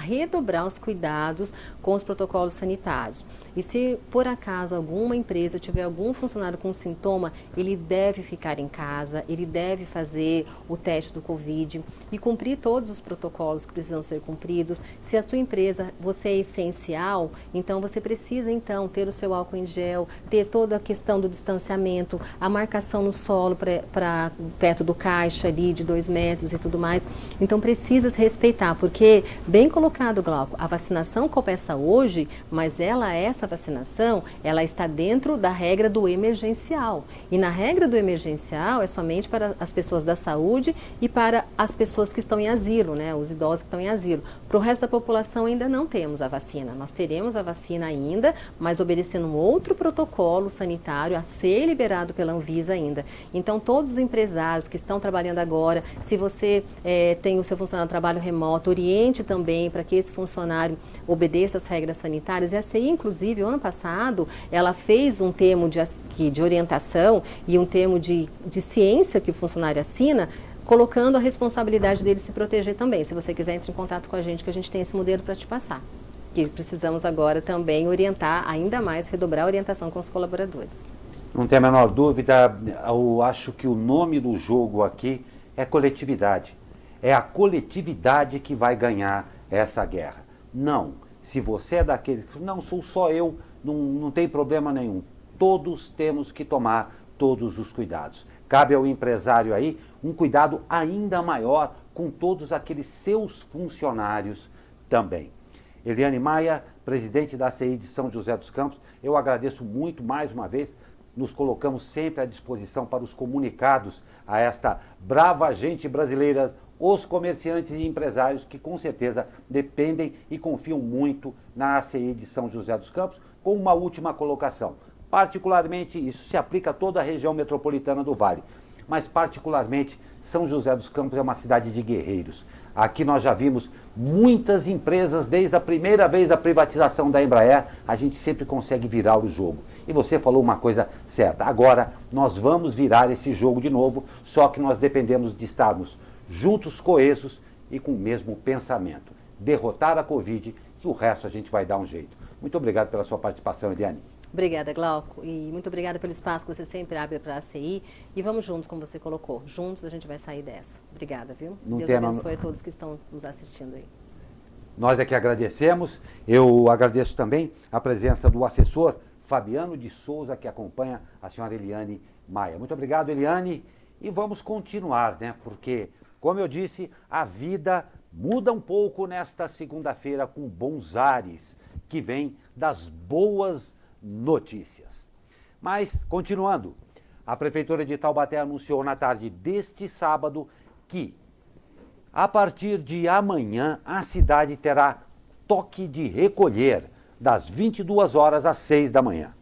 S9: redobrar os cuidados com os protocolos sanitários. E se por acaso alguma empresa tiver algum funcionário com sintoma, ele deve ficar em casa, ele deve fazer o teste do Covid e cumprir todos os protocolos que precisam ser cumpridos. Se a sua empresa, você é essencial, então você precisa então ter o seu álcool em gel, ter toda a questão do distanciamento, a marcação no solo para perto do caixa ali de 2 metros e tudo mais. Então precisa se respeitar, porque, bem colocado, Glauco, a vacinação começa hoje, mas essa vacinação, ela está dentro da regra do emergencial. E na regra do emergencial é somente para as pessoas da saúde e para as pessoas que estão em asilo, né? Os idosos que estão em asilo. Para o resto da população ainda não temos a vacina. Nós teremos a vacina ainda, mas obedecendo um outro protocolo sanitário a ser liberado pela Anvisa ainda. Então, todos os empresários que estão trabalhando agora, se você tem o seu funcionário de trabalho remoto, oriente também para que esse funcionário obedeça as regras sanitárias. E a CI, inclusive, ano passado, ela fez um termo de orientação e um termo de ciência que o funcionário assina, colocando a responsabilidade dele se proteger também. Se você quiser, entre em contato com a gente, que a gente tem esse modelo para te passar. Que precisamos agora também orientar ainda mais, redobrar a orientação com os colaboradores.
S2: Não tem a menor dúvida, eu acho que o nome do jogo aqui é coletividade. É a coletividade que vai ganhar essa guerra. Não, se você é daquele que não sou só eu, não tem problema nenhum. Todos temos que tomar todos os cuidados. Cabe ao empresário aí um cuidado ainda maior com todos aqueles seus funcionários também. Eliane Maia, presidente da ACI de São José dos Campos, eu agradeço muito mais uma vez. Nos colocamos sempre à disposição para os comunicados a esta brava gente brasileira, os comerciantes e empresários que com certeza dependem e confiam muito na ACI de São José dos Campos, com uma última colocação. Particularmente, isso se aplica a toda a região metropolitana do Vale, mas particularmente São José dos Campos é uma cidade de guerreiros. Aqui nós já vimos muitas empresas, desde a primeira vez da privatização da Embraer, a gente sempre consegue virar o jogo. E você falou uma coisa certa, agora nós vamos virar esse jogo de novo, só que nós dependemos de estarmos juntos, coesos e com o mesmo pensamento. Derrotar a Covid, que o resto a gente vai dar um jeito. Muito obrigado pela sua participação, Eliane.
S9: Obrigada, Glauco, e muito obrigada pelo espaço que você sempre abre para a ACI. E vamos juntos, como você colocou. Juntos a gente vai sair dessa. Obrigada, viu? Deus abençoe a todos que estão nos assistindo aí.
S2: Nós é que agradecemos. Eu agradeço também a presença do assessor Fabiano de Souza, que acompanha a senhora Eliane Maia. Muito obrigado, Eliane. E vamos continuar, né? Porque, como eu disse, a vida muda um pouco nesta segunda-feira com bons ares, que vem das boas notícias. Mas, continuando, a Prefeitura de Taubaté anunciou na tarde deste sábado que, a partir de amanhã, a cidade terá toque de recolher das 22 horas às 6 da manhã.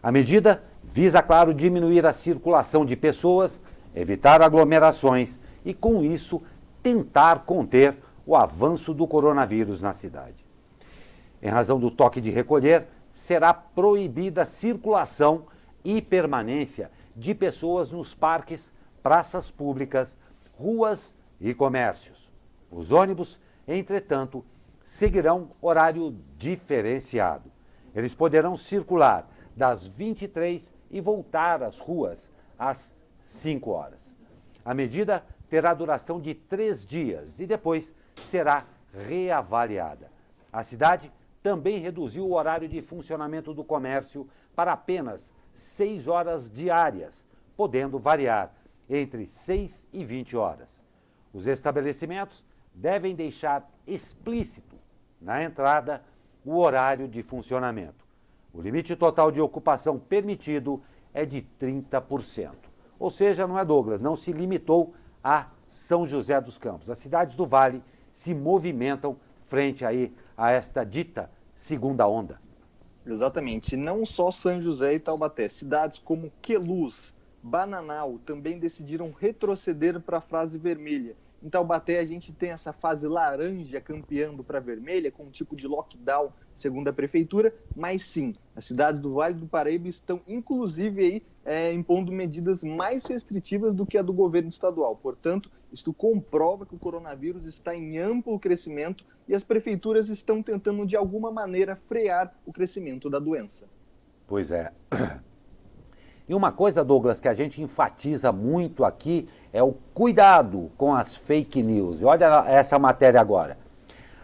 S2: A medida visa, claro, diminuir a circulação de pessoas, evitar aglomerações e, com isso, tentar conter o avanço do coronavírus na cidade. Em razão do toque de recolher, será proibida a circulação e permanência de pessoas nos parques, praças públicas, ruas e comércios. Os ônibus, entretanto, seguirão horário diferenciado. Eles poderão circular das 23 e voltar às ruas às 5 horas. A medida terá duração de 3 dias e depois será reavaliada. A cidade também reduziu o horário de funcionamento do comércio para apenas 6 horas diárias, podendo variar entre 6 e 20 horas. Os estabelecimentos devem deixar explícito na entrada o horário de funcionamento. O limite total de ocupação permitido é de 30%. Ou seja, não é, Douglas, não se limitou a São José dos Campos. As cidades do Vale se movimentam frente aí a esta dita segunda onda.
S3: Exatamente, não só São José e Taubaté, cidades como Queluz, Bananal também decidiram retroceder para a fase vermelha. Em Taubaté a gente tem essa fase laranja campeando para vermelha, com um tipo de lockdown, segundo a prefeitura, mas sim, as cidades do Vale do Paraíba estão inclusive aí impondo medidas mais restritivas do que a do governo estadual. Portanto, isto comprova que o coronavírus está em amplo crescimento e as prefeituras estão tentando de alguma maneira frear o crescimento da doença.
S2: Pois é. E uma coisa, Douglas, que a gente enfatiza muito aqui é o cuidado com as fake news. E olha essa matéria agora.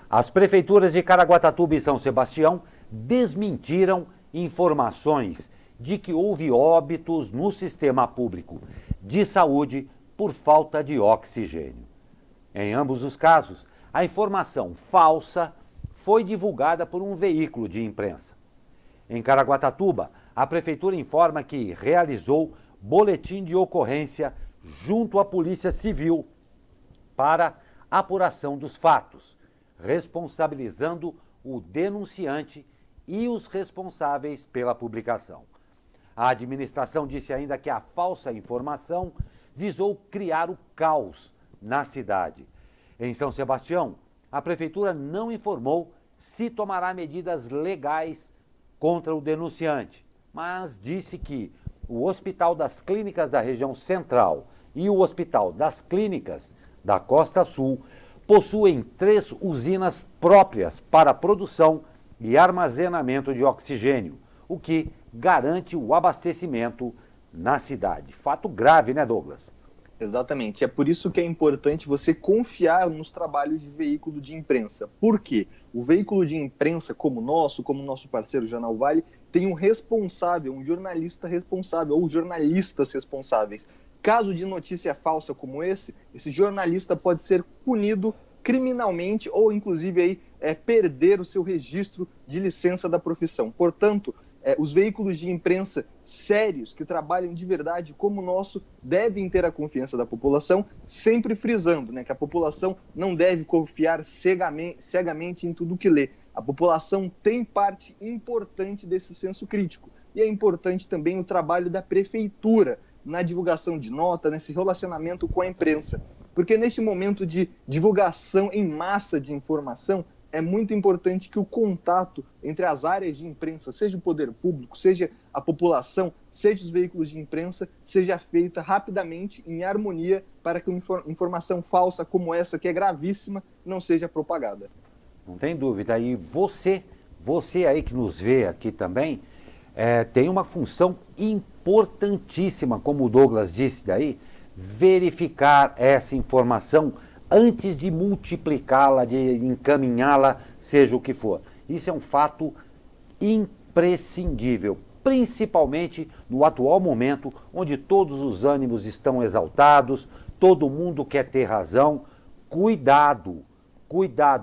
S2: As prefeituras de Caraguatatuba e São Sebastião desmentiram informações de que houve óbitos no sistema público de saúde por falta de oxigênio. Em ambos os casos, a informação falsa foi divulgada por um veículo de imprensa. Em Caraguatatuba, a prefeitura informa que realizou boletim de ocorrência junto à Polícia Civil para apuração dos fatos, responsabilizando o denunciante e os responsáveis pela publicação. A administração disse ainda que a falsa informação visou criar o caos na cidade. Em São Sebastião, a prefeitura não informou se tomará medidas legais contra o denunciante, mas disse que o Hospital das Clínicas da região central e o Hospital das Clínicas da Costa Sul possuem 3 usinas próprias para produção e armazenamento de oxigênio, o que garante o abastecimento na cidade. Fato grave, né, Douglas?
S3: Exatamente. É por isso que é importante você confiar nos trabalhos de veículo de imprensa. Por quê? O veículo de imprensa como o nosso parceiro Jornal Vale, tem um responsável, um jornalista responsável, ou jornalistas responsáveis. Caso de notícia falsa como esse jornalista pode ser punido criminalmente ou, inclusive, aí, perder o seu registro de licença da profissão. Portanto, os veículos de imprensa sérios, que trabalham de verdade como o nosso, devem ter a confiança da população, sempre frisando, né, que a população não deve confiar cegamente em tudo que lê. A população tem parte importante desse senso crítico. E é importante também o trabalho da prefeitura na divulgação de nota, nesse relacionamento com a imprensa. Porque neste momento de divulgação em massa de informação, é muito importante que o contato entre as áreas de imprensa, seja o poder público, seja a população, seja os veículos de imprensa, seja feita rapidamente, em harmonia, para que uma informação falsa como essa, que é gravíssima, não seja propagada.
S2: Não tem dúvida. E você aí que nos vê aqui também, tem uma função importantíssima, como o Douglas disse daí, verificar essa informação antes de multiplicá-la, de encaminhá-la, seja o que for. Isso é um fato imprescindível, principalmente no atual momento, onde todos os ânimos estão exaltados, todo mundo quer ter razão. Cuidado,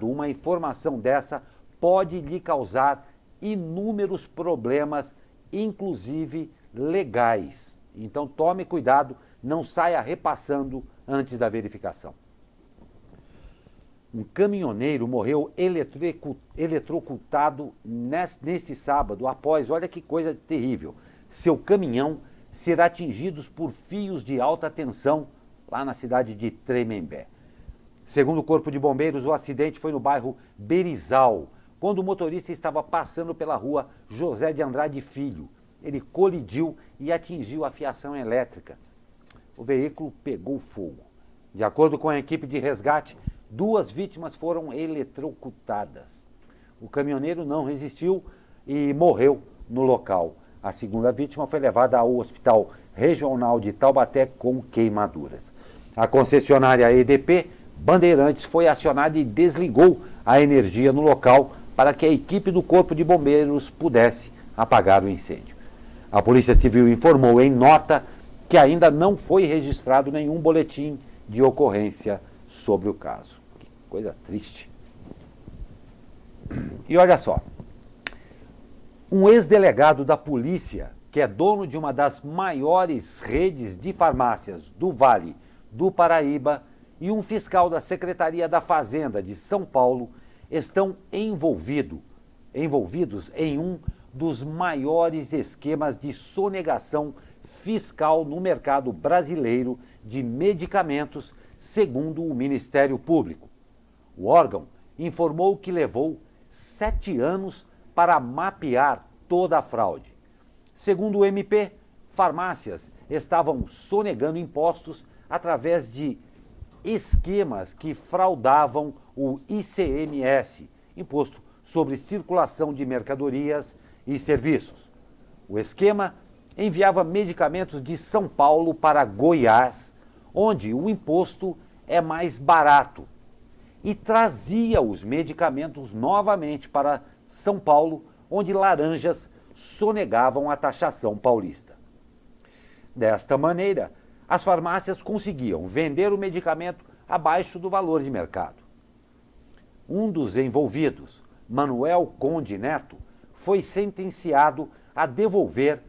S2: uma informação dessa pode lhe causar inúmeros problemas, inclusive legais. Então tome cuidado, não saia repassando antes da verificação. Um caminhoneiro morreu eletrocutado neste sábado após, olha que coisa terrível, seu caminhão ser atingido por fios de alta tensão lá na cidade de Tremembé. Segundo o Corpo de Bombeiros, o acidente foi no bairro Berizal, quando o motorista estava passando pela rua José de Andrade Filho. Ele colidiu e atingiu a fiação elétrica. O veículo pegou fogo. De acordo com a equipe de resgate, 2 vítimas foram eletrocutadas. O caminhoneiro não resistiu e morreu no local. A segunda vítima foi levada ao Hospital Regional de Taubaté com queimaduras. A concessionária EDP Bandeirantes foi acionada e desligou a energia no local para que a equipe do Corpo de Bombeiros pudesse apagar o incêndio. A Polícia Civil informou em nota que ainda não foi registrado nenhum boletim de ocorrência sobre o caso. Que coisa triste. E olha só, um ex-delegado da polícia que é dono de uma das maiores redes de farmácias do Vale do Paraíba, e um fiscal da Secretaria da Fazenda de São Paulo estão envolvidos em um dos maiores esquemas de sonegação fiscal no mercado brasileiro de medicamentos, segundo o Ministério Público. O órgão informou que levou 7 anos para mapear toda a fraude. Segundo o MP, farmácias estavam sonegando impostos através de esquemas que fraudavam o ICMS, Imposto sobre Circulação de Mercadorias e Serviços. O esquema enviava medicamentos de São Paulo para Goiás, onde o imposto é mais barato, e trazia os medicamentos novamente para São Paulo, onde laranjas sonegavam a taxação paulista. Desta maneira, as farmácias conseguiam vender o medicamento abaixo do valor de mercado. Um dos envolvidos, Manuel Conde Neto, foi sentenciado a devolver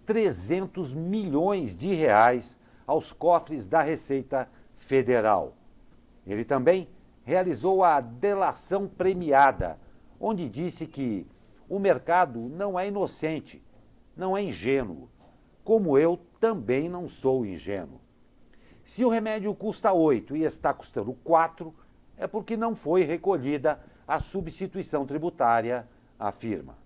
S2: 300 milhões de reais aos cofres da Receita Federal. Ele também realizou a delação premiada, onde disse que o mercado não é inocente, não é ingênuo, como eu também não sou ingênuo. Se o remédio custa 8 e está custando 4, é porque não foi recolhida a substituição tributária, afirma.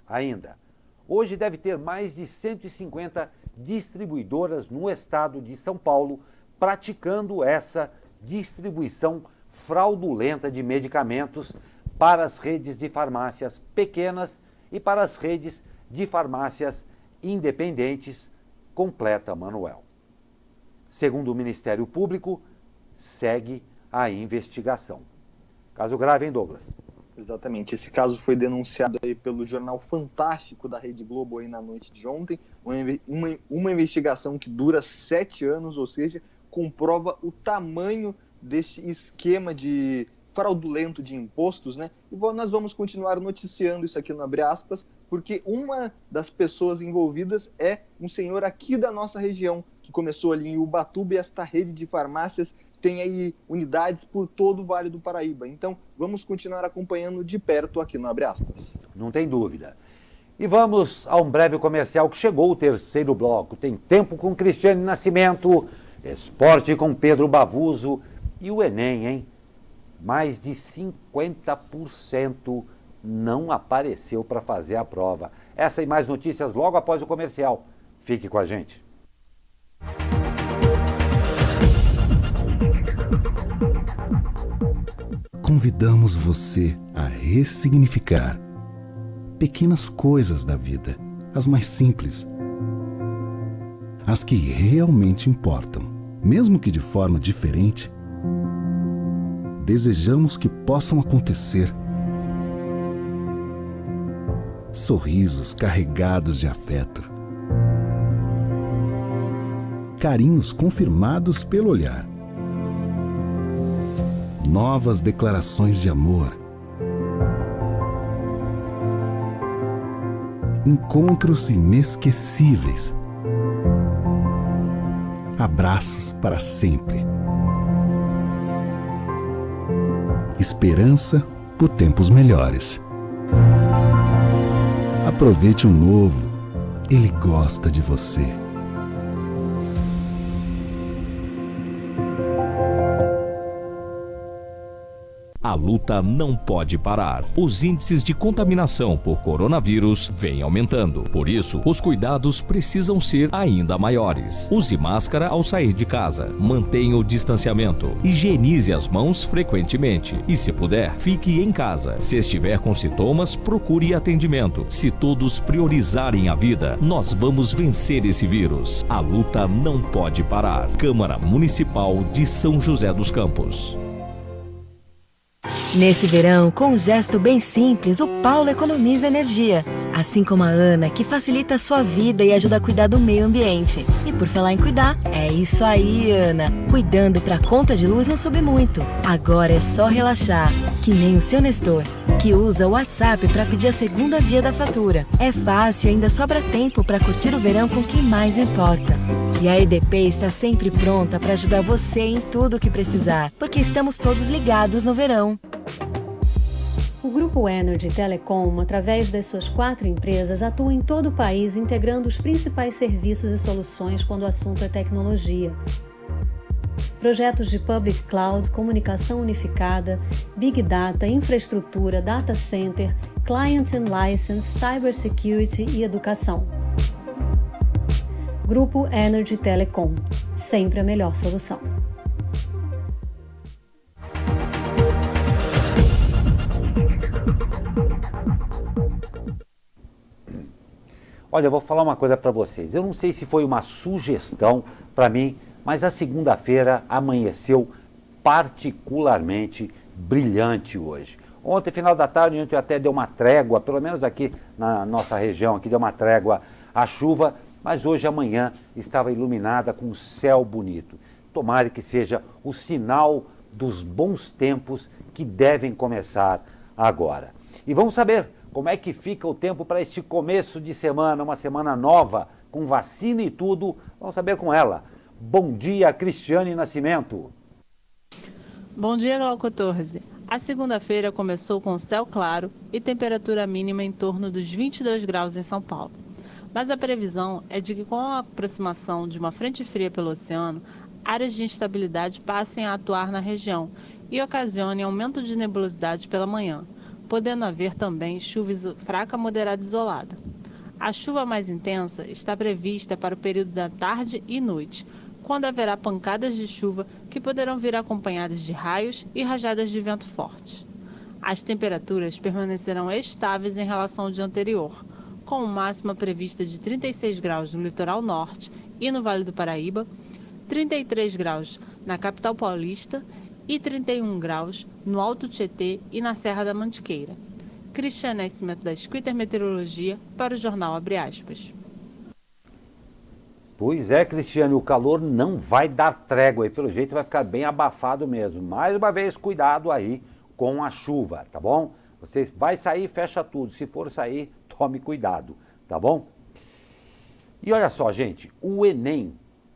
S2: Ainda, hoje deve ter mais de 150 distribuidoras no estado de São Paulo praticando essa distribuição fraudulenta de medicamentos para as redes de farmácias pequenas e para as redes de farmácias independentes, completa Manuel. Segundo o Ministério Público, segue a investigação. Caso grave, hein, Douglas?
S3: Exatamente. Esse caso foi denunciado aí pelo Jornal Fantástico da Rede Globo aí na noite de ontem. Uma investigação que dura 7 anos, ou seja, comprova o tamanho deste esquema de fraudulento de impostos, né? E nós vamos continuar noticiando isso aqui no Abre Aspas, porque uma das pessoas envolvidas é um senhor aqui da nossa região, que começou ali em Ubatuba, e esta rede de farmácias tem aí unidades por todo o Vale do Paraíba. Então, vamos continuar acompanhando de perto aqui no Abre Aspas.
S2: Não tem dúvida. E vamos a um breve comercial, que chegou o terceiro bloco. Tem Tempo com Cristiane Nascimento, Esporte com Pedro Bavuso e o Enem, hein? Mais de 50% não apareceu para fazer a prova. Essa e mais notícias logo após o comercial. Fique com a gente.
S8: Convidamos você a ressignificar pequenas coisas da vida, as mais simples, as que realmente importam, mesmo que de forma diferente. Desejamos que possam acontecer. Sorrisos carregados de afeto, carinhos confirmados pelo olhar, novas declarações de amor, encontros inesquecíveis, abraços para sempre, esperança por tempos melhores. Aproveite o novo, ele gosta de você.
S10: A luta não pode parar. Os índices de contaminação por coronavírus vêm aumentando. Por isso, os cuidados precisam ser ainda maiores. Use máscara ao sair de casa. Mantenha o distanciamento. Higienize as mãos frequentemente. E, se puder, fique em casa. Se estiver com sintomas, procure atendimento. Se todos priorizarem a vida, nós vamos vencer esse vírus. A luta não pode parar. Câmara Municipal de São José dos Campos.
S11: Nesse verão, com um gesto bem simples, o Paulo economiza energia. Assim como a Ana, que facilita a sua vida e ajuda a cuidar do meio ambiente. E por falar em cuidar, é isso aí, Ana. Cuidando pra conta de luz não subir muito. Agora é só relaxar, que nem o seu Nestor, que usa o WhatsApp para pedir a segunda via da fatura. É fácil e ainda sobra tempo para curtir o verão com quem mais importa. E a EDP está sempre pronta para ajudar você em tudo o que precisar, porque estamos todos ligados no verão.
S12: O Grupo Energy Telecom, através das suas 4 empresas, atua em todo o país integrando os principais serviços e soluções quando o assunto é tecnologia. Projetos de Public Cloud, comunicação unificada, Big Data, infraestrutura, data center, Client and License, Cybersecurity e educação. Grupo Energy Telecom, sempre a melhor solução.
S2: Olha, eu vou falar uma coisa para vocês. Eu não sei se foi uma sugestão para mim, mas a segunda-feira amanheceu particularmente brilhante hoje. Ontem, final da tarde, a gente até deu uma trégua, pelo menos aqui na nossa região, aqui deu uma trégua à chuva, mas hoje a manhã estava iluminada com um céu bonito. Tomara que seja o sinal dos bons tempos que devem começar agora. E vamos saber como é que fica o tempo para este começo de semana, uma semana nova, com vacina e tudo. Vamos saber com ela. Bom dia, Cristiane Nascimento.
S13: Bom dia, Glauco Torres. A segunda-feira começou com céu claro e temperatura mínima em torno dos 22 graus em São Paulo. Mas a previsão é de que com a aproximação de uma frente fria pelo oceano, áreas de instabilidade passem a atuar na região e ocasionem aumento de nebulosidade pela manhã, podendo haver também chuva fraca moderada isolada. A chuva mais intensa está prevista para o período da tarde e noite, quando haverá pancadas de chuva que poderão vir acompanhadas de raios e rajadas de vento forte. As temperaturas permanecerão estáveis em relação ao dia anterior, com máxima prevista de 36 graus no litoral norte e no Vale do Paraíba, 33 graus na capital paulista e 31 graus no Alto Tietê e na Serra da Mantiqueira. Cristiane Nascimento da Squitter Meteorologia para o jornal Abre Aspas.
S2: Pois é, Cristiane, o calor não vai dar trégua e pelo jeito vai ficar bem abafado mesmo. Mais uma vez, cuidado aí com a chuva, tá bom? Você vai sair, fecha tudo. Se for sair, tome cuidado, tá bom? E olha só, gente, o Enem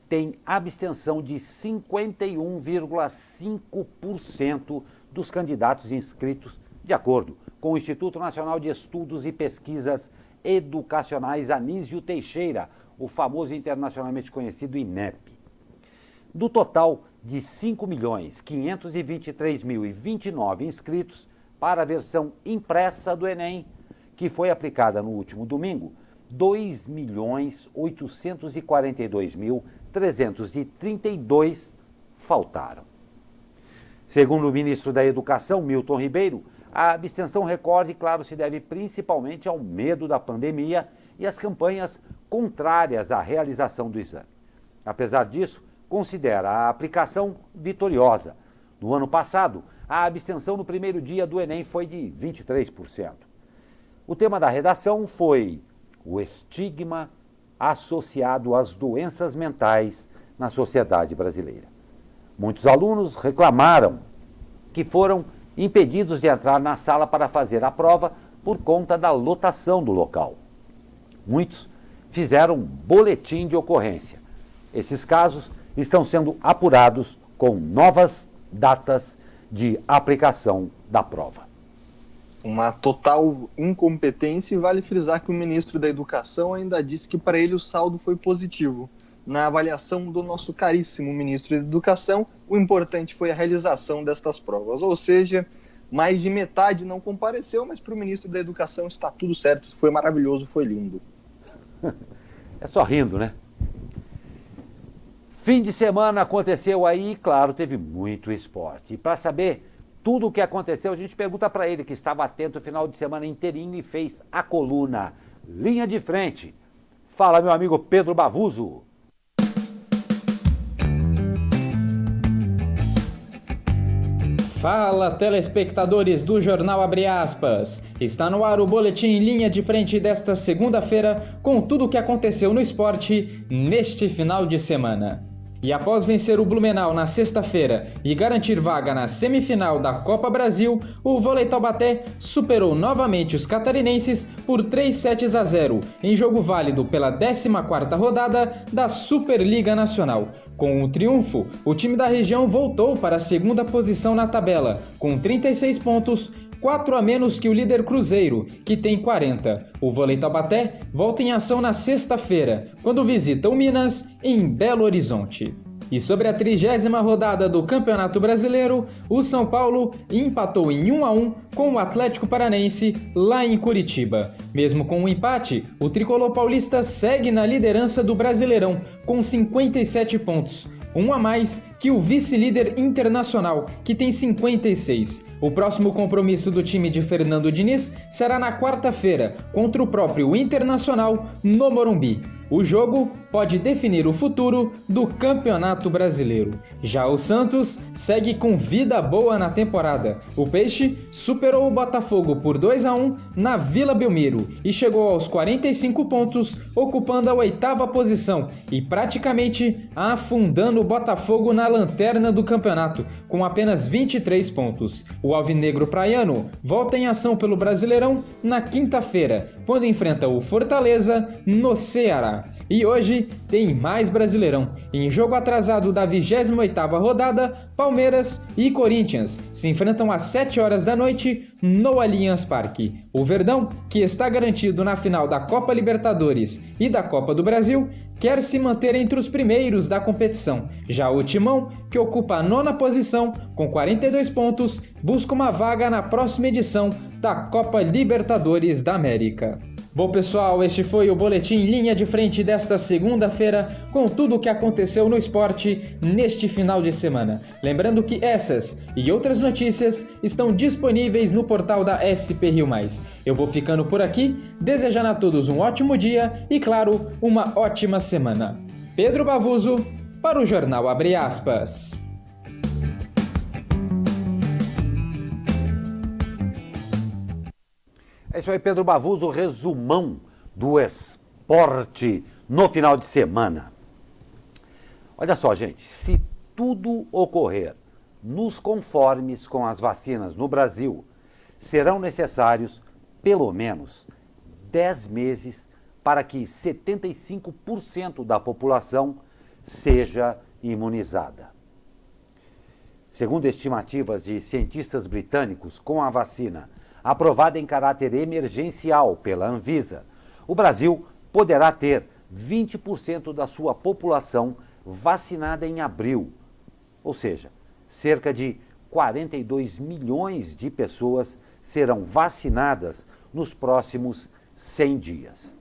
S2: tem abstenção de 51,5% dos candidatos inscritos, de acordo com o Instituto Nacional de Estudos e Pesquisas Educacionais Anísio Teixeira, o famoso internacionalmente conhecido INEP. Do total de 5.523.029 inscritos para a versão impressa do Enem, que foi aplicada no último domingo, 2.842.332 faltaram. Segundo o ministro da Educação, Milton Ribeiro, a abstenção recorde, claro, se deve principalmente ao medo da pandemia e às campanhas contrárias à realização do exame. Apesar disso, considera a aplicação vitoriosa. No ano passado, a abstenção no primeiro dia do Enem foi de 23%. O tema da redação foi o estigma associado às doenças mentais na sociedade brasileira. Muitos alunos reclamaram que foram impedidos de entrar na sala para fazer a prova por conta da lotação do local. Muitos fizeram boletim de ocorrência. Esses casos estão sendo apurados com novas datas de aplicação da prova.
S3: Uma total incompetência, e vale frisar que o ministro da Educação ainda disse que para ele o saldo foi positivo. Na avaliação do nosso caríssimo ministro da Educação, o importante foi a realização destas provas, ou seja, mais de metade não compareceu, mas para o ministro da Educação está tudo certo, foi maravilhoso, foi lindo.
S2: É só rindo, né? Fim de semana aconteceu aí, claro, teve muito esporte. E para saber tudo o que aconteceu, a gente pergunta para ele, que estava atento o final de semana inteirinho e fez a coluna Linha de Frente. Fala, meu amigo Pedro Bavuso.
S14: Fala, telespectadores do Jornal Abre Aspas. Está no ar o boletim em linha de frente desta segunda-feira com tudo o que aconteceu no esporte neste final de semana. E após vencer o Blumenau na sexta-feira e garantir vaga na semifinal da Copa Brasil, o Vôlei Taubaté superou novamente os catarinenses por 3-0 em jogo válido pela 14ª rodada da Superliga Nacional. Com o triunfo, o time da região voltou para a segunda posição na tabela, com 36 pontos, 4 a menos que o líder Cruzeiro, que tem 40. O Vôlei Taubaté volta em ação na sexta-feira, quando visita o Minas, em Belo Horizonte. E sobre a 30ª rodada do Campeonato Brasileiro, o São Paulo empatou em 1-1 com o Atlético Paranaense lá em Curitiba. Mesmo com um empate, o tricolor paulista segue na liderança do Brasileirão, com 57 pontos. Um a mais que o vice-líder Internacional, que tem 56. O próximo compromisso do time de Fernando Diniz será na quarta-feira, contra o próprio Internacional, no Morumbi. O jogo pode definir o futuro do Campeonato Brasileiro. Já o Santos segue com vida boa na temporada. O Peixe superou o Botafogo por 2-1 na Vila Belmiro e chegou aos 45 pontos, ocupando a 8ª posição e praticamente afundando o Botafogo na lanterna do campeonato, com apenas 23 pontos. O alvinegro praiano volta em ação pelo Brasileirão na quinta-feira, quando enfrenta o Fortaleza no Ceará. E hoje tem mais Brasileirão. Em jogo atrasado da 28ª rodada, Palmeiras e Corinthians se enfrentam às 7 horas da noite no Allianz Parque. O Verdão, que está garantido na final da Copa Libertadores e da Copa do Brasil, quer se manter entre os primeiros da competição. Já o Timão, que ocupa a 9ª posição com 42 pontos, busca uma vaga na próxima edição da Copa Libertadores da América. Bom, pessoal, este foi o boletim em linha de frente desta segunda-feira com tudo o que aconteceu no esporte neste final de semana. Lembrando que essas e outras notícias estão disponíveis no portal da SP Rio+. Eu vou ficando por aqui, desejando a todos um ótimo dia e, claro, uma ótima semana. Pedro Bavuso, para o Jornal Abre Aspas.
S2: É isso aí, Pedro Bavuso, resumão do esporte no final de semana. Olha só, gente, se tudo ocorrer nos conformes com as vacinas no Brasil, serão necessários pelo menos 10 meses para que 75% da população seja imunizada. Segundo estimativas de cientistas britânicos, com a vacina aprovada em caráter emergencial pela Anvisa, o Brasil poderá ter 20% da sua população vacinada em abril, ou seja, cerca de 42 milhões de pessoas serão vacinadas nos próximos 100 dias,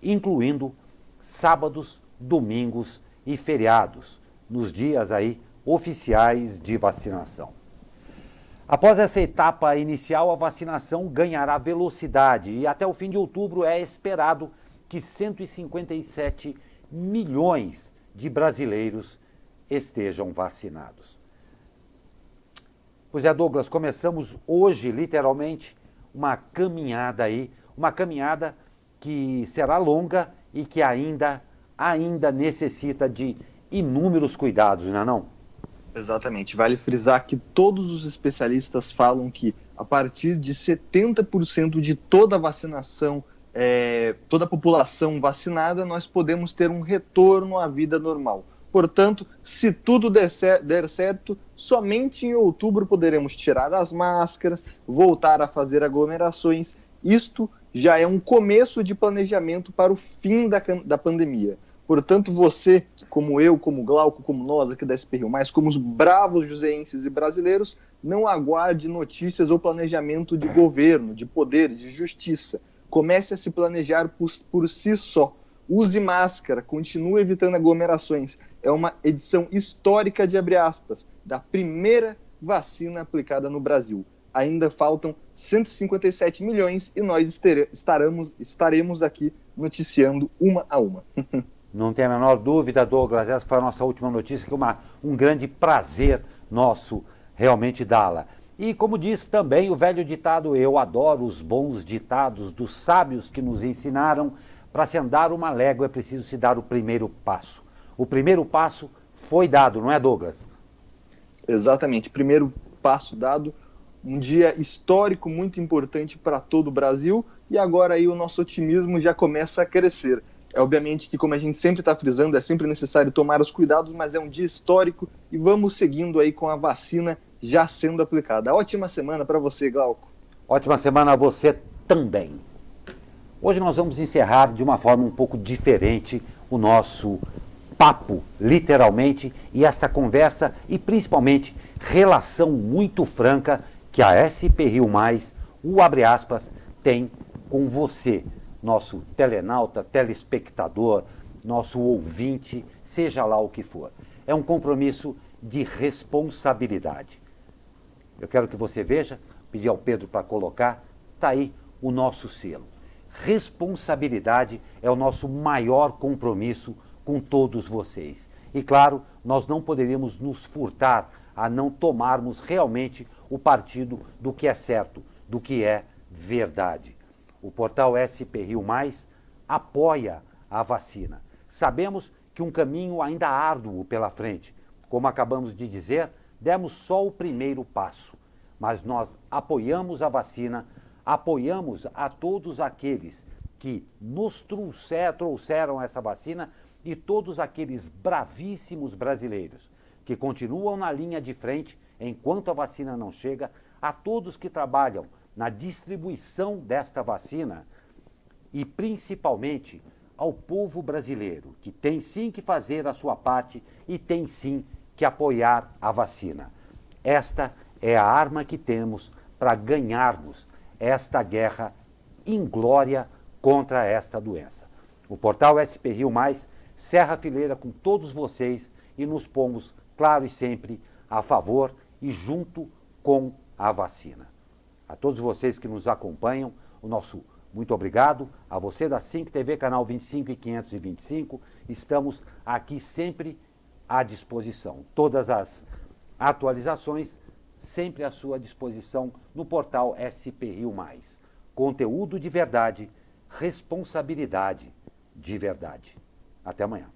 S2: incluindo sábados, domingos e feriados, nos dias aí oficiais de vacinação. Após essa etapa inicial, a vacinação ganhará velocidade e até o fim de outubro é esperado que 157 milhões de brasileiros estejam vacinados. Pois é, Douglas, começamos hoje, literalmente, uma caminhada que será longa e que ainda necessita de inúmeros cuidados, não é não?
S3: Exatamente. Vale frisar que todos os especialistas falam que a partir de 70% de toda a vacinação, toda a população vacinada, nós podemos ter um retorno à vida normal. Portanto, se tudo der certo, somente em outubro poderemos tirar as máscaras, voltar a fazer aglomerações. Isto já é um começo de planejamento para o fim da pandemia. Portanto, você, como eu, como Glauco, como nós aqui da SP Rio+, como os bravos joseenses e brasileiros, não aguarde notícias ou planejamento de governo, de poder, de justiça. Comece a se planejar por si só. Use máscara, continue evitando aglomerações. É uma edição histórica de Abre Aspas, da primeira vacina aplicada no Brasil. Ainda faltam 157 milhões e nós estaremos aqui noticiando uma a uma.
S2: Não tem a menor dúvida, Douglas, essa foi a nossa última notícia, que é um grande prazer nosso realmente dá-la. E como diz também o velho ditado, eu adoro os bons ditados dos sábios que nos ensinaram, para se andar uma légua é preciso se dar o primeiro passo. O primeiro passo foi dado, não é, Douglas?
S3: Exatamente, primeiro passo dado, um dia histórico muito importante para todo o Brasil, e agora aí o nosso otimismo já começa a crescer. É obviamente que, como a gente sempre está frisando, é sempre necessário tomar os cuidados, mas é um dia histórico e vamos seguindo aí com a vacina já sendo aplicada. Ótima semana para você, Glauco.
S2: Ótima semana a você também. Hoje nós vamos encerrar de uma forma um pouco diferente o nosso papo, literalmente, e essa conversa e principalmente relação muito franca que a SP Rio Mais, o abre aspas, tem com você, nosso telenauta, telespectador, nosso ouvinte, seja lá o que for. É um compromisso de responsabilidade. Eu quero que você veja, pedir ao Pedro para colocar, está aí o nosso selo. Responsabilidade é o nosso maior compromisso com todos vocês. E claro, nós não poderíamos nos furtar a não tomarmos realmente o partido do que é certo, do que é verdade. O portal SP Rio Mais apoia a vacina. Sabemos que um caminho ainda árduo pela frente. Como acabamos de dizer, demos só o primeiro passo. Mas nós apoiamos a vacina, apoiamos a todos aqueles que nos trouxeram essa vacina e todos aqueles bravíssimos brasileiros que continuam na linha de frente enquanto a vacina não chega, a todos que trabalham na distribuição desta vacina e principalmente ao povo brasileiro, que tem sim que fazer a sua parte e tem sim que apoiar a vacina. Esta é a arma que temos para ganharmos esta guerra inglória contra esta doença. O portal SP Rio Mais cerra a fileira com todos vocês e nos pomos, claro e sempre, a favor e junto com a vacina. A todos vocês que nos acompanham, o nosso muito obrigado. A você da SINC TV, canal 25 e 525, estamos aqui sempre à disposição. Todas as atualizações sempre à sua disposição no portal SP Rio Mais. Conteúdo de verdade, responsabilidade de verdade. Até amanhã.